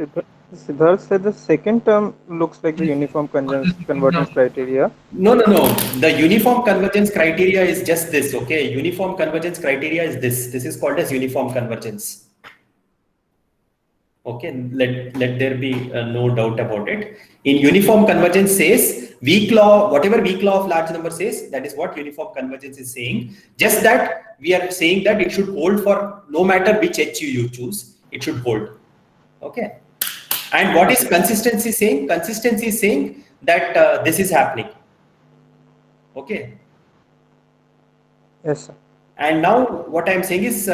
Siddharth said the second term looks like the uniform convergence criteria. No. The uniform convergence criteria is just this. Okay, uniform convergence criteria is this. This is called as uniform convergence. Okay, let there be no doubt about it. In uniform convergence says weak law, whatever weak law of large number says, that is what uniform convergence is saying. Just that we are saying that it should hold for no matter which H you choose, it should hold. Okay. And what is consistency saying? Consistency is saying that this is happening. Okay. Yes, sir. And now what I'm saying is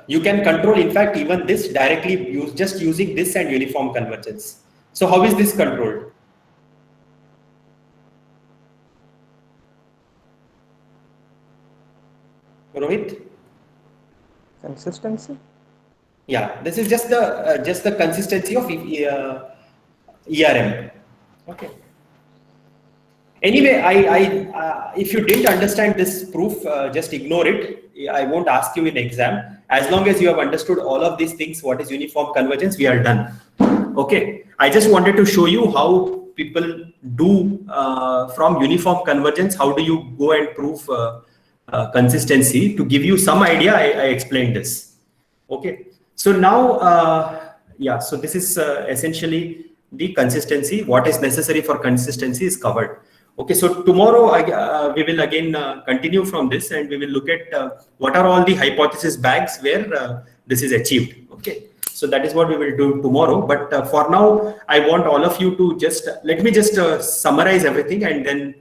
you can control, in fact, even this directly just using this and uniform convergence. So how is this controlled? Rohit? Consistency? Yeah, this is just the consistency of ERM. Okay. Anyway, if you didn't understand this proof, just ignore it. I won't ask you in exam. As long as you have understood all of these things, what is uniform convergence, we are done. Okay. I just wanted to show you how people do from uniform convergence. How do you go and prove consistency? To give you some idea, I explained this. Okay. So now, so this is essentially the consistency. What is necessary for consistency is covered. Okay, so tomorrow we will again continue from this, and we will look at what are all the hypothesis bags where this is achieved. Okay, so that is what we will do tomorrow. But for now, I want all of you to just let me just summarize everything, and then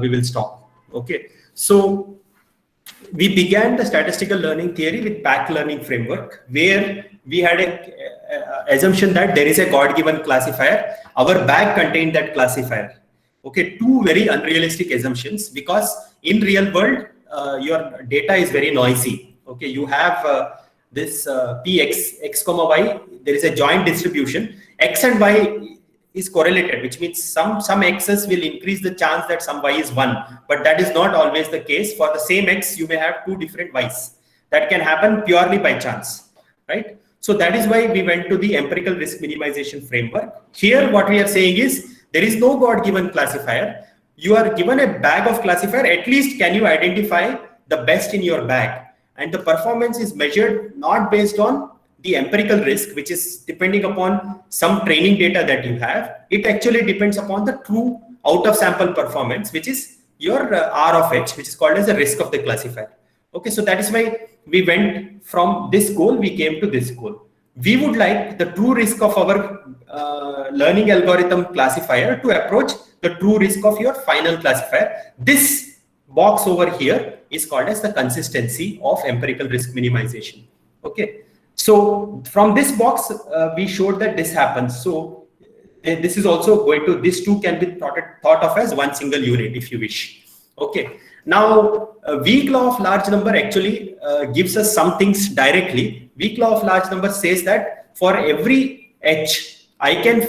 we will stop. Okay, so we began the statistical learning theory with back learning framework, where we had a assumption that there is a God-given classifier. Our bag contained that classifier. Okay, 2 very unrealistic assumptions, because in real world, your data is very noisy. Okay, you have this Px, x comma y, there is a joint distribution. X and y is correlated, which means some x's will increase the chance that some y is 1, but that is not always the case. For the same x, you may have 2 different y's. That can happen purely by chance, right? So that is why we went to the empirical risk minimization framework. Here, what we are saying is, there is no God-given classifier. You are given a bag of classifier. At least can you identify the best in your bag? And the performance is measured not based on the empirical risk, which is depending upon some training data that you have. It actually depends upon the true out of sample performance, which is your R of H, which is called as the risk of the classifier. Okay, so that is why we went from this goal, we came to this goal. We would like the true risk of our learning algorithm classifier to approach the true risk of your final classifier. This box over here is called as the consistency of empirical risk minimization. Okay, so from this box, we showed that this happens. So this is also going to, these two can be thought of as one single unit if you wish. Okay. Now, weak law of large number actually gives us some things directly. Weak law of large number says that for every h, I can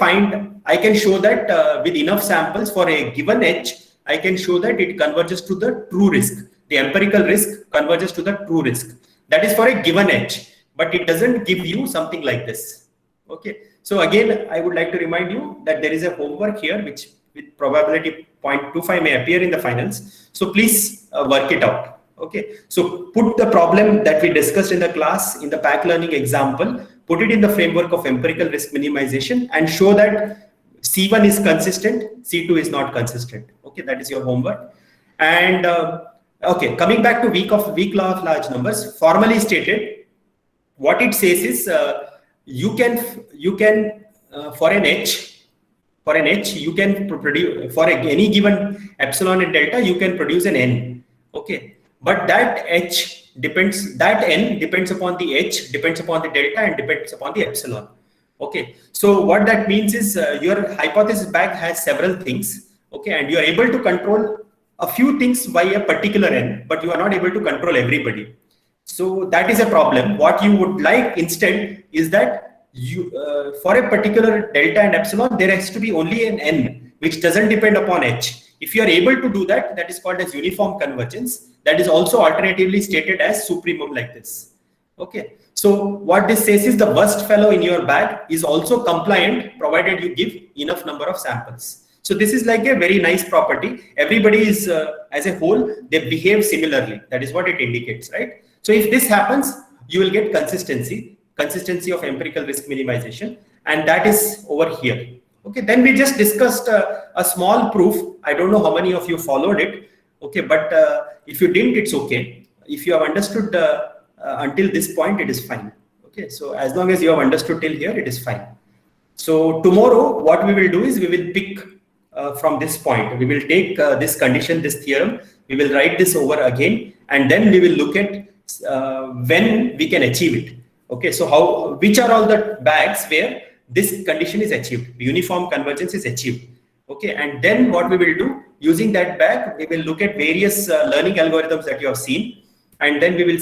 show that with enough samples for a given h, I can show that it converges to the true risk. The empirical risk converges to the true risk. That is for a given h, but it doesn't give you something like this. Okay. So again, I would like to remind you that there is a homework here which with probability 0.25 may appear in the finals. So please work it out. Okay. So put the problem that we discussed in the class in the pack learning example, put it in the framework of empirical risk minimization and show that C1 is consistent, C2 is not consistent. Okay. That is your homework. And okay, coming back to weak law of large numbers, formally stated, what it says is you can for an h, you can produce for any given epsilon and delta, you can produce an n. Okay, but that n depends upon the h, depends upon the delta, and depends upon the epsilon. Okay, so what that means is your hypothesis bag has several things. Okay, and you are able to control a few things by a particular n, but you are not able to control everybody. So that is a problem. What you would like instead is that you for a particular delta and epsilon, there has to be only an n which doesn't depend upon h. If you are able to do that, that is called as uniform convergence. That is also alternatively stated as supremum like this. Okay. So what this says is the worst fellow in your bag is also compliant provided you give enough number of samples. So this is like a very nice property. Everybody is as a whole, they behave similarly. That is what it indicates, right? So if this happens, you will get consistency of empirical risk minimization, and that is over here. Okay, then we just discussed a small proof. I don't know how many of you followed it. Okay, but if you didn't, it's okay. If you have understood until this point, it is fine. Okay, so as long as you have understood till here, it is fine. So tomorrow, what we will do is we will pick from this point. We will take this condition, this theorem. We will write this over again, and then we will look at when we can achieve it. Okay, so which are all the bags where this condition is achieved, uniform convergence is achieved. Okay, and then what we will do, using that bag, we will look at various learning algorithms that you have seen, and then we will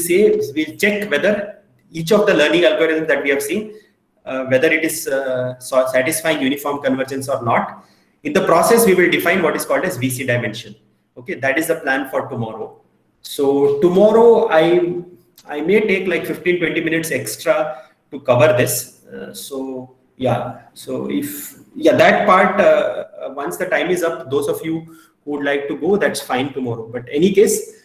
we'll check whether each of the learning algorithms that we have seen, whether it is satisfying uniform convergence or not. In the process, we will define what is called as VC dimension. Okay, that is the plan for tomorrow. So tomorrow, I may take like 15-20 minutes extra to cover this. So yeah, so that part, once the time is up, those of you who would like to go, that's fine tomorrow. But any case,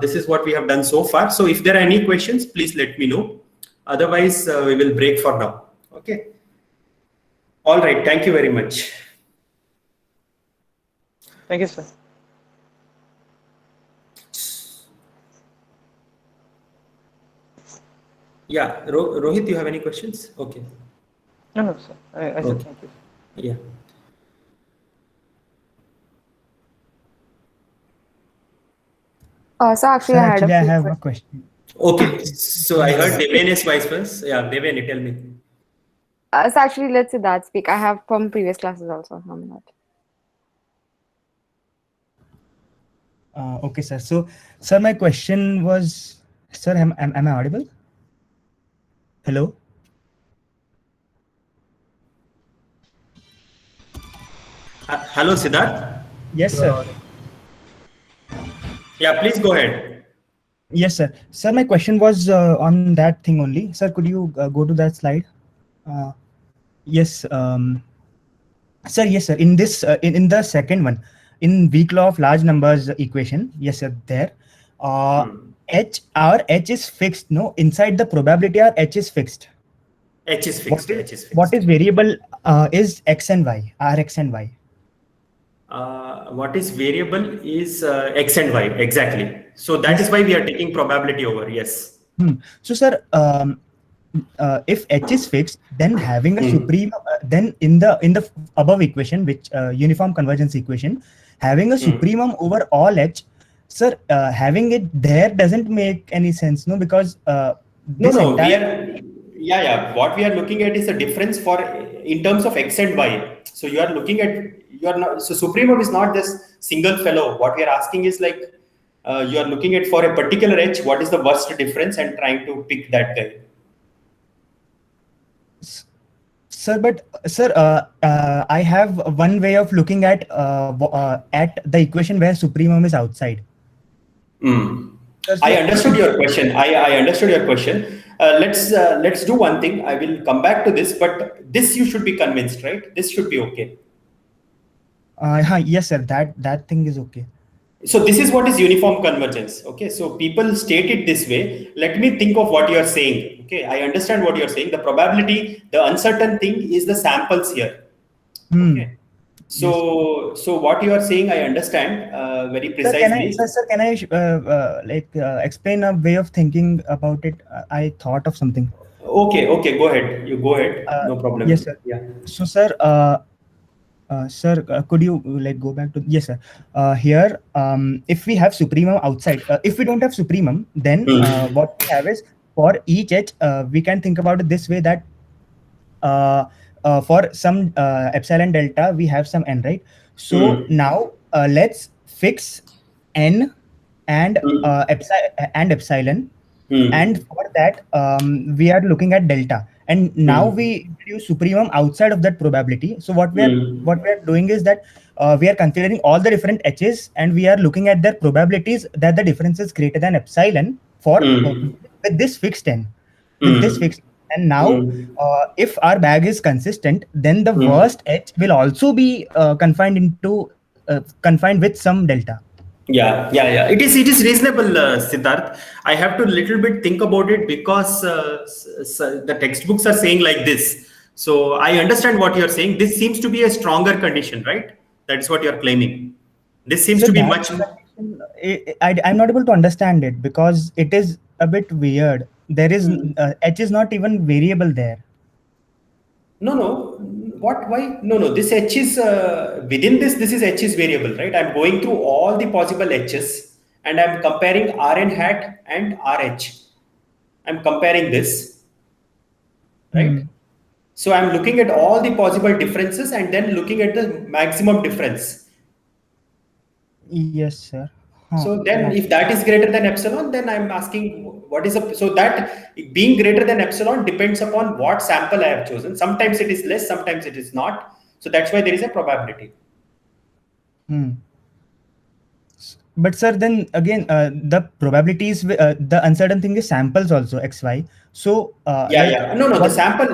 this is what we have done so far. So if there are any questions, please let me know. Otherwise, we will break for now. Okay. All right. Thank you very much. Thank you, sir. Yeah, Rohit, you have any questions? Okay. No, sir. I said thank you. Yeah. So actually, I have a question. Okay. So I heard Deven is vice versa. Yeah, Deven, tell me. so actually, let's Siddharth speak. I have from previous classes also. I'm not. Okay, sir. So, sir, my question was, sir, am I audible? Hello? Hello, Siddharth. Yes, sir. Yeah, please go ahead. Yes, sir. Sir, my question was on that thing only. Sir, could you go to that slide? Yes. Sir, yes, sir. In this, in the second one, in weak law of large numbers equation, yes, sir, there, our H is fixed, no? Inside the probability, our H is fixed. H is fixed. H is fixed. What is variable is X and Y, Rx and Y. What is variable is X and Y, exactly. So that is why we are taking probability over, yes. So, sir, if H is fixed, then having a supreme, then in the above equation, which uniform convergence equation, having a supremum over all H, sir, having it there doesn't make any sense, no? Because what we are looking at is a difference in terms of X and Y. So you are looking at, you are not, so supremum is not this single fellow. What we are asking is like, you are looking at for a particular edge, what is the worst difference and trying to pick that guy. Sir, but sir, I have one way of looking at the equation where supremum is outside. Sir, I understood your question. I understood your question. Let's do one thing. I will come back to this, but this you should be convinced, right? This should be okay. Yes, sir. That thing is okay. So this is what is uniform convergence. Okay, so people state it this way. Let me think of what you are saying. Okay, I understand what you are saying. The probability, the uncertain thing is the samples here. Okay. So, yes. So what you are saying, I understand very precisely. Sir, can I explain a way of thinking about it? I thought of something. Okay, go ahead. You go ahead. No problem. Yes, sir. Yeah. So, sir, could you go back to, yes, sir. Here, if we have supremum outside, if we don't have supremum, then what we have is for each edge, we can think about it this way that for some epsilon delta, we have some n, right? So now let's fix n and epsilon, and for that we are looking at delta. And now we introduce supremum outside of that probability. So what we are doing is that we are considering all the different h's, and we are looking at their probabilities that the difference is greater than epsilon for with this fixed n, with this fixed. And now, if our bag is consistent, then the worst h will also be confined with some delta. Yeah. It is reasonable, Siddharth. I have to little bit think about it because the textbooks are saying like this. So I understand what you are saying. This seems to be a stronger condition, right? That's what you are claiming. This seems to be much. I'm not able to understand it because it is a bit weird. There is h is not even variable there. No. What? Why? No. This h is within this. This is h is variable, right? I'm going through all the possible h's and I'm comparing Rn hat and Rh. I'm comparing this, right? So I'm looking at all the possible differences and then looking at the maximum difference. Yes, sir. So then if that is greater than epsilon, then I'm asking what is so that being greater than epsilon depends upon what sample I have chosen. Sometimes it is less, sometimes it is not. So that's why there is a probability. But sir, then again, the probabilities, the uncertain thing is samples also, xy. So no, the sample,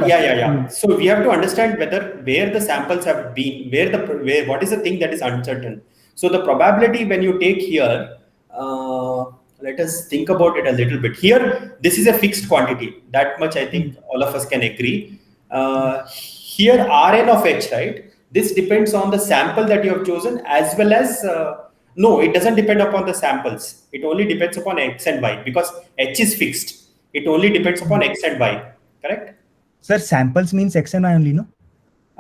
So we have to understand where the samples have been, where what is the thing that is uncertain. So the probability when you take here, let us think about it a little bit. Here, this is a fixed quantity. That much I think all of us can agree. Here, Rn of h, right? This depends on the sample that you have chosen as well as, no, it doesn't depend upon the samples. It only depends upon x and y because h is fixed. It only depends upon x and y, correct? Sir, samples means x and y only, no?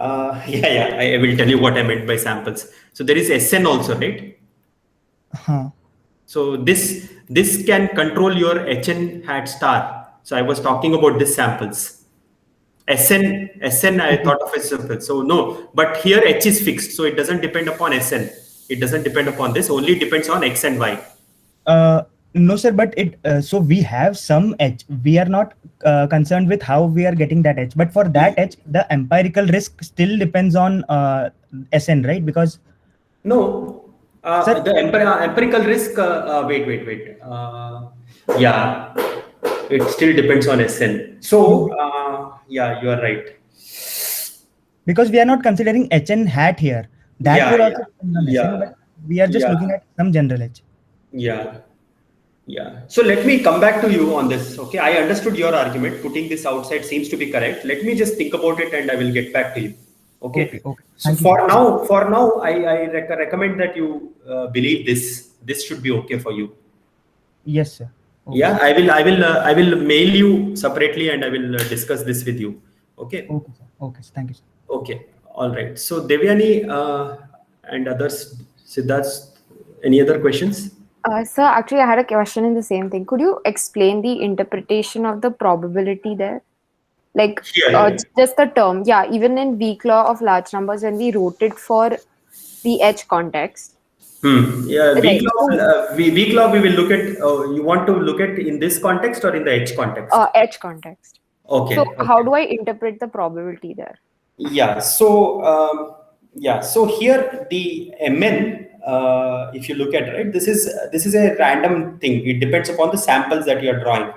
I will tell you what I meant by samples. So there is Sn also, right? So this can control your Hn hat star. So I was talking about this samples. Sn I thought of as simple. So no, but here H is fixed. So it doesn't depend upon Sn. It doesn't depend upon this. Only depends on x and y. No, sir, but so we have some h. We are not concerned with how we are getting that h. But for that h, the empirical risk still depends on Sn, right? Because no, sir, the empirical risk. Wait. It still depends on Sn. So you are right. Because we are not considering Hn hat here. That would also depend on Sn, but we are just looking at some general h. So let me come back to you on this. Okay, I understood your argument. Putting this outside seems to be correct. Let me just think about it and I will get back to you. Okay. So for now, I recommend that you believe this. This should be okay for you. Yes, sir. Okay. Yeah, I will mail you separately and I will discuss this with you. Okay. Okay, sir. Okay, thank you, sir. Okay. All right. So Devyani and others, Siddharth, any other questions? Sir, actually, I had a question in the same thing. Could you explain the interpretation of the probability there? Like Here. just the term. Yeah, even in weak law of large numbers, when we wrote it for the H context. Yeah, Right. weak law we will look at. You want to look at in this context or in the H context? H context. Okay. So Okay. how do I interpret the probability there? Yeah. So So here the Mn, if you look at, right, this is a random thing. It depends upon the samples that you are drawing.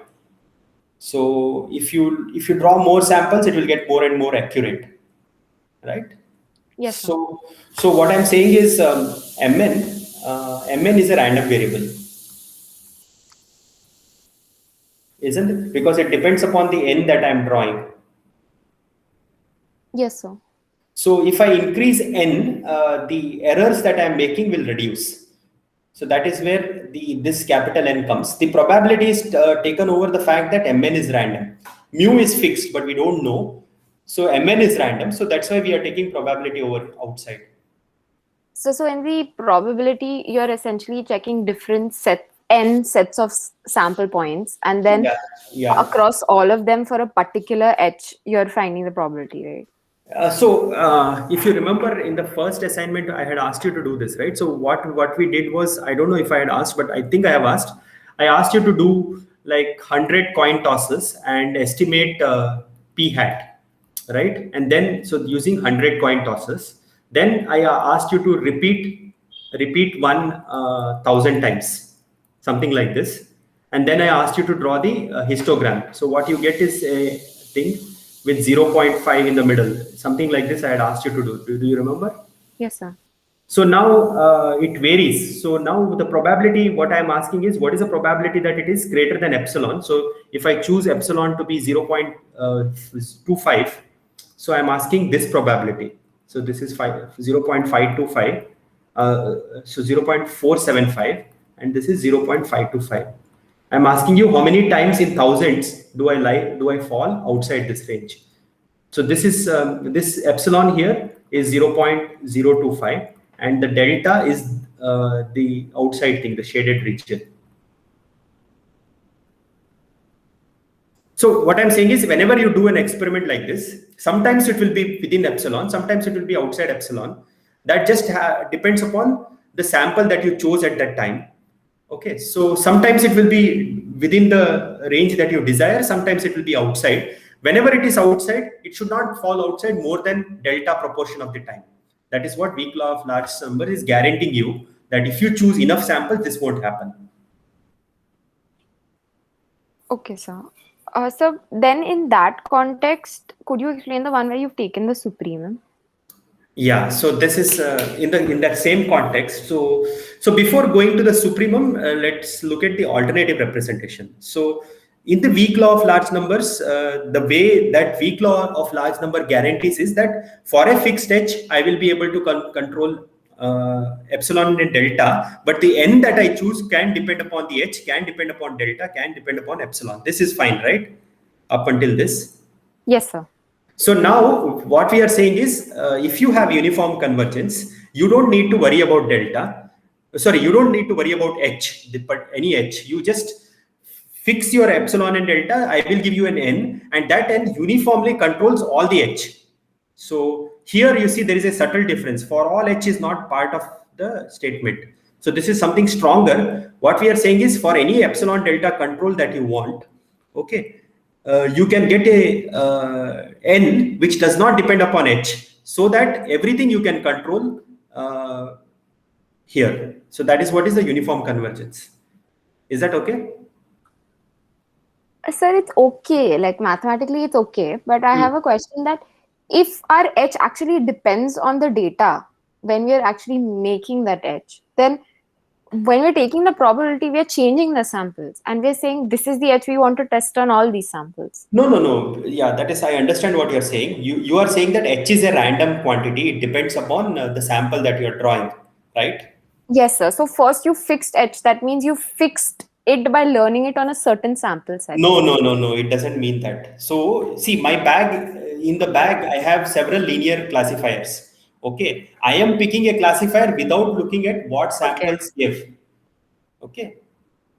So if you draw more samples, it will get more and more accurate, right? Yes, sir. So what I'm saying is Mn is a random variable, isn't it? Because it depends upon the n that I'm drawing. Yes, sir. So if I increase n, the errors that I'm making will reduce. So that is where this capital N comes. The probability is taken over the fact that Mn is random. Mu is fixed, but we don't know. So Mn is random. So that's why we are taking probability over outside. So in the probability, you're essentially checking different n sets of sample points, and then across all of them for a particular H, you're finding the probability, right? If you remember in the first assignment, I had asked you to do this, right? So what we did was, I don't know if I had asked, but I think I have asked. I asked you to do like 100 coin tosses and estimate p hat, right? And then, so using 100 coin tosses, then I asked you to repeat one 1,000 times, something like this. And then I asked you to draw the histogram. So what you get is a thing with 0.5 in the middle, something like this. I had asked you to do. Do you remember? Yes, sir. So now it varies. So now the probability, what I'm asking is, what is the probability that it is greater than epsilon? So if I choose epsilon to be 0.25, so I'm asking this probability. So this is 0.525, so 0.475, and this is 0.525. I'm asking you how many times in thousands do I fall outside this range. So this is this epsilon here is 0.025, and the delta is the outside thing, the shaded region. So what I'm saying is, whenever you do an experiment like this, sometimes it will be within epsilon, sometimes it will be outside epsilon. That just depends upon the sample that you chose at that time. Okay, so sometimes it will be within the range that you desire, sometimes it will be outside. Whenever it is outside, it should not fall outside more than delta proportion of the time. That is what weak law of large number is guaranteeing you, that if you choose enough samples, this won't happen. Okay, sir. So then in that context, could you explain the one where you've taken the supremum? Yeah, so this is in that same context. So before going to the supremum, let's look at the alternative representation. So in the weak law of large numbers, the way that weak law of large number guarantees is that for a fixed H, I will be able to control epsilon and delta, but the n that I choose can depend upon the H, can depend upon delta, can depend upon epsilon. This is fine, right? Up until this. Yes, sir. So now what we are saying is, if you have uniform convergence, you don't need to worry about delta. Sorry, you don't need to worry about H, but any H. You just fix your epsilon and delta. I will give you an n, and that n uniformly controls all the H. So here you see there is a subtle difference. For all H is not part of the statement. So this is something stronger. What we are saying is, for any epsilon delta control that you want, okay, you can get a n which does not depend upon H, so that everything you can control here. So that is what is the uniform convergence. Is that okay? Sir, it's okay. Like mathematically, it's okay. But I have a question that if our H actually depends on the data when we are actually making that H, then when we're taking the probability, we are changing the samples and we're saying this is the H we want to test on all these samples. No. Yeah, that is, I understand what you're saying. You are saying that H is a random quantity. It depends upon the sample that you're drawing, right? Yes, sir. So first you fixed H. That means you fixed it by learning it on a certain sample set. No. It doesn't mean that. So see, my bag, in the bag, I have several linear classifiers. Okay, I am picking a classifier without looking at what samples give. Okay,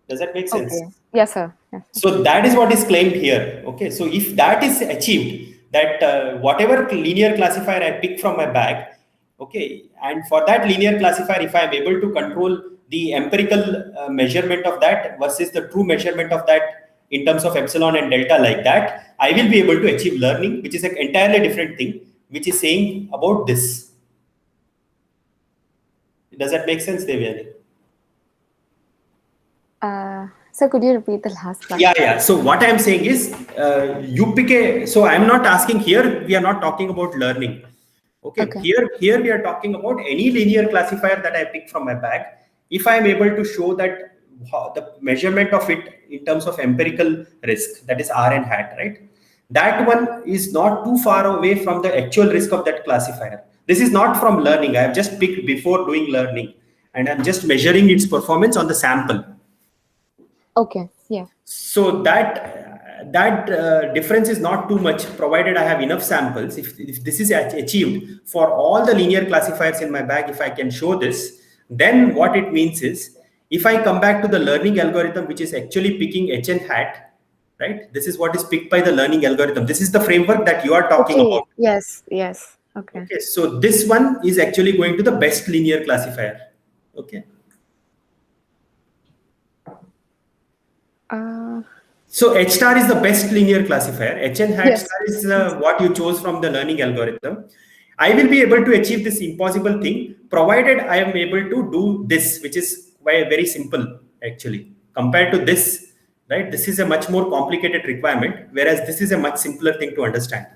does that make sense? Okay. Yes, sir. Yes, sir. So that is what is claimed here. Okay, so if that is achieved, that whatever linear classifier I pick from my bag, okay, and for that linear classifier, if I am able to control the empirical measurement of that versus the true measurement of that in terms of epsilon and delta like that, I will be able to achieve learning, which is an entirely different thing, which is saying about this. Does that make sense, Devyani? Sir, could you repeat the last part? Yeah. So what I'm saying is, you pick a. So I'm not asking here. We are not talking about learning. Okay. Here we are talking about any linear classifier that I pick from my bag. If I am able to show that the measurement of it in terms of empirical risk, that is Rn hat, right? That one is not too far away from the actual risk of that classifier. This is not from learning. I have just picked before doing learning, and I'm just measuring its performance on the sample. Okay. Yeah. So that difference is not too much, provided I have enough samples. If this is achieved for all the linear classifiers in my bag, if I can show this, then what it means is, if I come back to the learning algorithm, which is actually picking Hn hat, right? This is what is picked by the learning algorithm. This is the framework that you are talking about. Yes. Okay. So this one is actually going to the best linear classifier. Okay. So H star is the best linear classifier. Hn hat star is what you chose from the learning algorithm. I will be able to achieve this impossible thing, provided I am able to do this, which is very simple actually compared to this, right? This is a much more complicated requirement, whereas this is a much simpler thing to understand.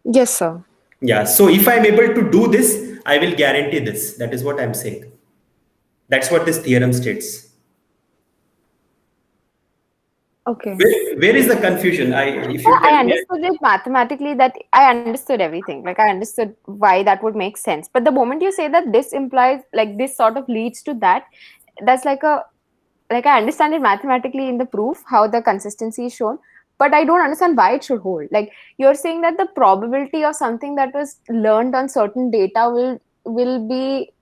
Yes, sir. Yeah. So if I'm able to do this, I will guarantee this. That is what I'm saying. That's what this theorem states. Okay. Where is the confusion? I understood it mathematically, that I understood everything. Like I understood why that would make sense. But the moment you say that this implies, like this sort of leads to that, that's like I understand it mathematically in the proof, how the consistency is shown, but I don't understand why it should hold. Like you're saying that the probability of something that was learned on certain data will be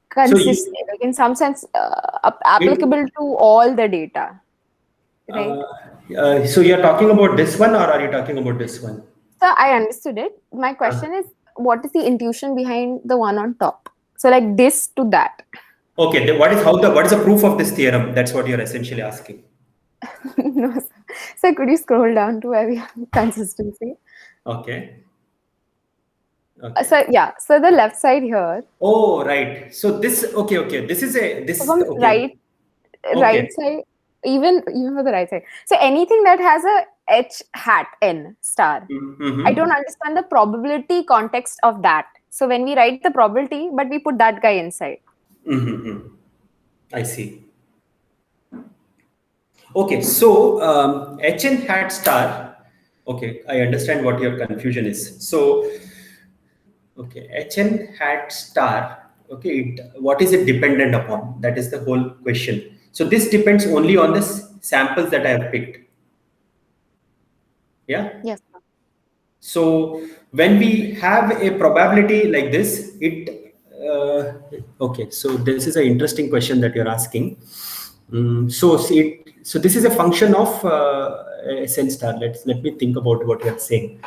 consistent, like in some sense applicable to all the data, right? So you're talking about this one, or are you talking about this one? So I understood it. My question is, what is the intuition behind the one on top? So like this to that. Okay, what is the proof of this theorem? That's what you're essentially asking. No, sir. So could you scroll down to where we have consistency? Okay. So yeah, so the left side here. Oh, right. So this, okay. This is from okay. right side, even for the right side. So anything that has a H hat N star, I don't understand the probability context of that. So when we write the probability, but we put that guy inside. I see. Okay, so Hn hat star. Okay, I understand what your confusion is. So, okay, Hn hat star. Okay, what is it dependent upon? That is the whole question. So this depends only on the samples that I have picked. Yeah. Yes. So when we have a probability like this, okay. So this is an interesting question that you're asking. So this is a function of Sn star. Let me think about what you're saying.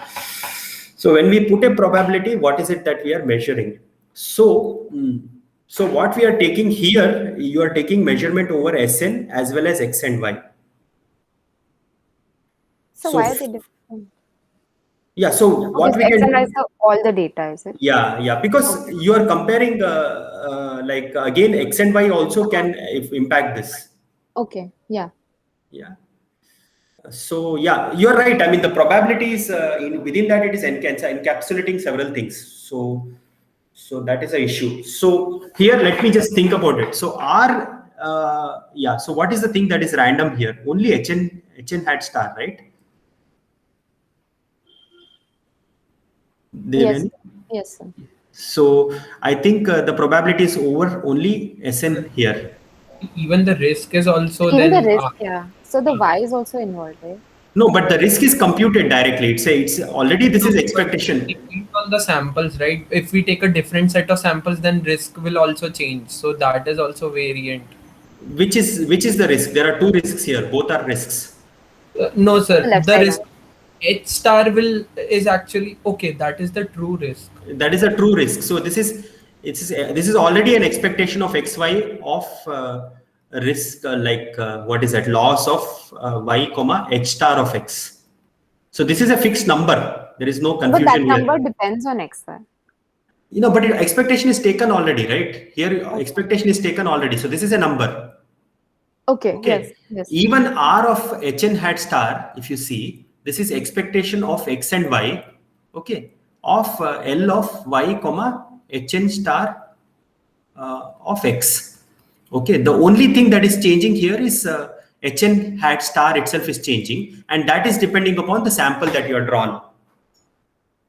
So when we put a probability, what is it that we are measuring? So what we are taking here, you are taking measurement over Sn as well as X and Y. So why are they different? Yeah. So what we X can and Y are all the data, is it? Yeah. Because you are comparing, again, X and Y also can impact this. Okay. Yeah. So yeah, you're right. I mean, the probabilities within that, it is encapsulating several things. So that is an issue. So here, let me just think about it. So so what is the thing that is random here? Only Hn hat star, right? Yes, sir. So I think the probability is over only Sn here. Even the risk is also Even then the risk, yeah. So the Y is also involved, right? No, but the risk is computed directly. It's already, this is expectation. Depends on the samples, right? If we take a different set of samples, then risk will also change. So that is also variant. Which is the risk? There are two risks here. Both are risks. No, sir. Left The side risk H star is actually okay. That is the true risk. That is a true risk. So this is already an expectation of xy of risk, what is that, loss of y comma h star of x. So this is a fixed number. There is no confusion But that here. number depends on xy. But expectation is taken already, right? Here expectation is taken already. So this is a number. Okay. Okay. Yes. Even R of hn hat star, if you see, this is expectation of x and y, okay, of L of y comma hn star of x. Okay, the only thing that is changing here is hn hat star itself is changing, and that is depending upon the sample that you are drawn.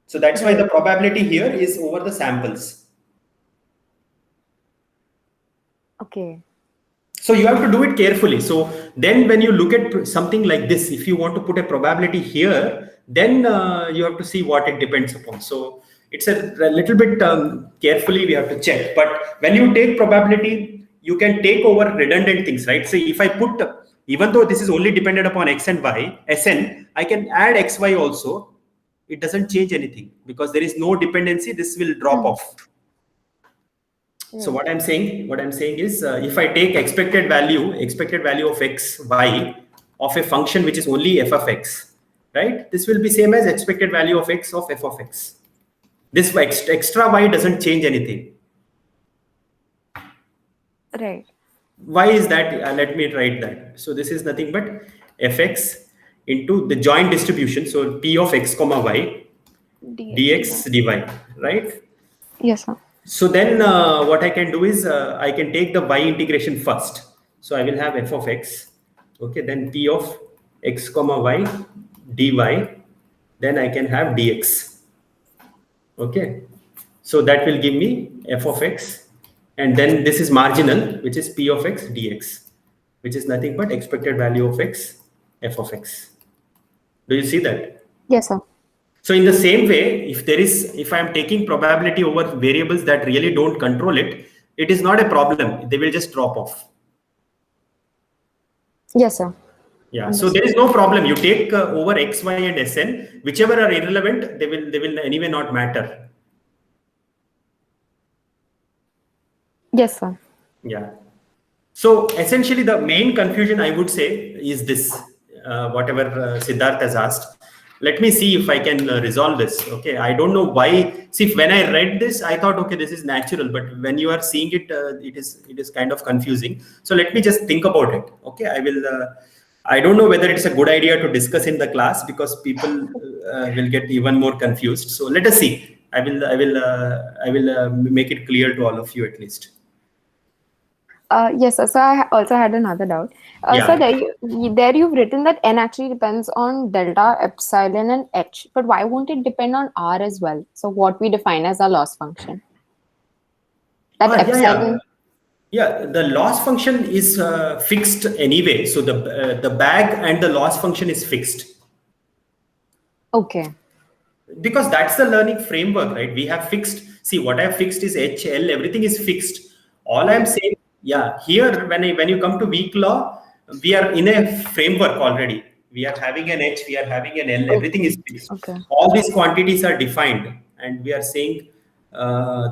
So that's why the probability here is over the samples. Okay. So you have to do it carefully. So then when you look at something like this, if you want to put a probability here, then you have to see what it depends upon. So it's a little bit carefully we have to check. But when you take probability, you can take over redundant things, right? So if I put, even though this is only dependent upon x and y, Sn, I can add xy also. It doesn't change anything because there is no dependency. This will drop off. So what I'm saying is, if I take expected value of x, y of a function which is only f of x, right? This will be same as expected value of x of f of x. This extra y doesn't change anything. Right. Why is that? Let me write that. So this is nothing but fx into the joint distribution. So p of x comma y dx dy, right? Yes, sir. So then what I can do is I can take the y integration first. So I will have f of x, okay, then p of x comma y dy, then I can have dx, okay. So that will give me f of x, and then this is marginal, which is p of x dx, which is nothing but expected value of x, f of x. Do you see that? Yes, sir. So in the same way, if I am taking probability over variables that really don't control it, it is not a problem. They will just drop off. Yes, sir. Yeah. So there is no problem. You take over x, y, and Sn, whichever are irrelevant, they will anyway not matter. Yes, sir. Yeah. So essentially, the main confusion I would say is this, whatever Siddharth has asked. Let me see if I can resolve this. Okay, I don't know why. See, when I read this, I thought, okay, this is natural. But when you are seeing it, it is kind of confusing. So let me just think about it. Okay, I will. I don't know whether it's a good idea to discuss in the class because people will get even more confused. So let us see. I will make it clear to all of you at least. Yes, sir. So I also had another doubt. So there you've written that n actually depends on delta, epsilon, and h. But why won't it depend on r as well? So what we define as a loss function. That epsilon. Yeah, the loss function is fixed anyway. So the bag and the loss function is fixed. Okay. Because that's the learning framework, right? We have fixed. See, what I have fixed is h, l. Everything is fixed. All I'm saying. Yeah, here when you come to weak law, we are in a framework already. We are having an H, we are having an L, everything is fixed. Okay. All these quantities are defined, and we are saying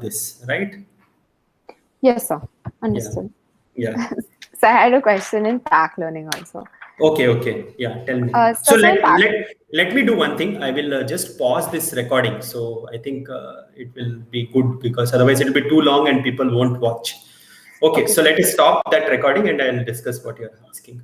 this, right? Yes, sir. Understood. Yeah. So I had a question in TAC learning also. Okay. Yeah, tell me. So let me do one thing. I will just pause this recording. So I think it will be good because otherwise it will be too long and people won't watch. Okay, so let us stop that recording and I'll discuss what you're asking.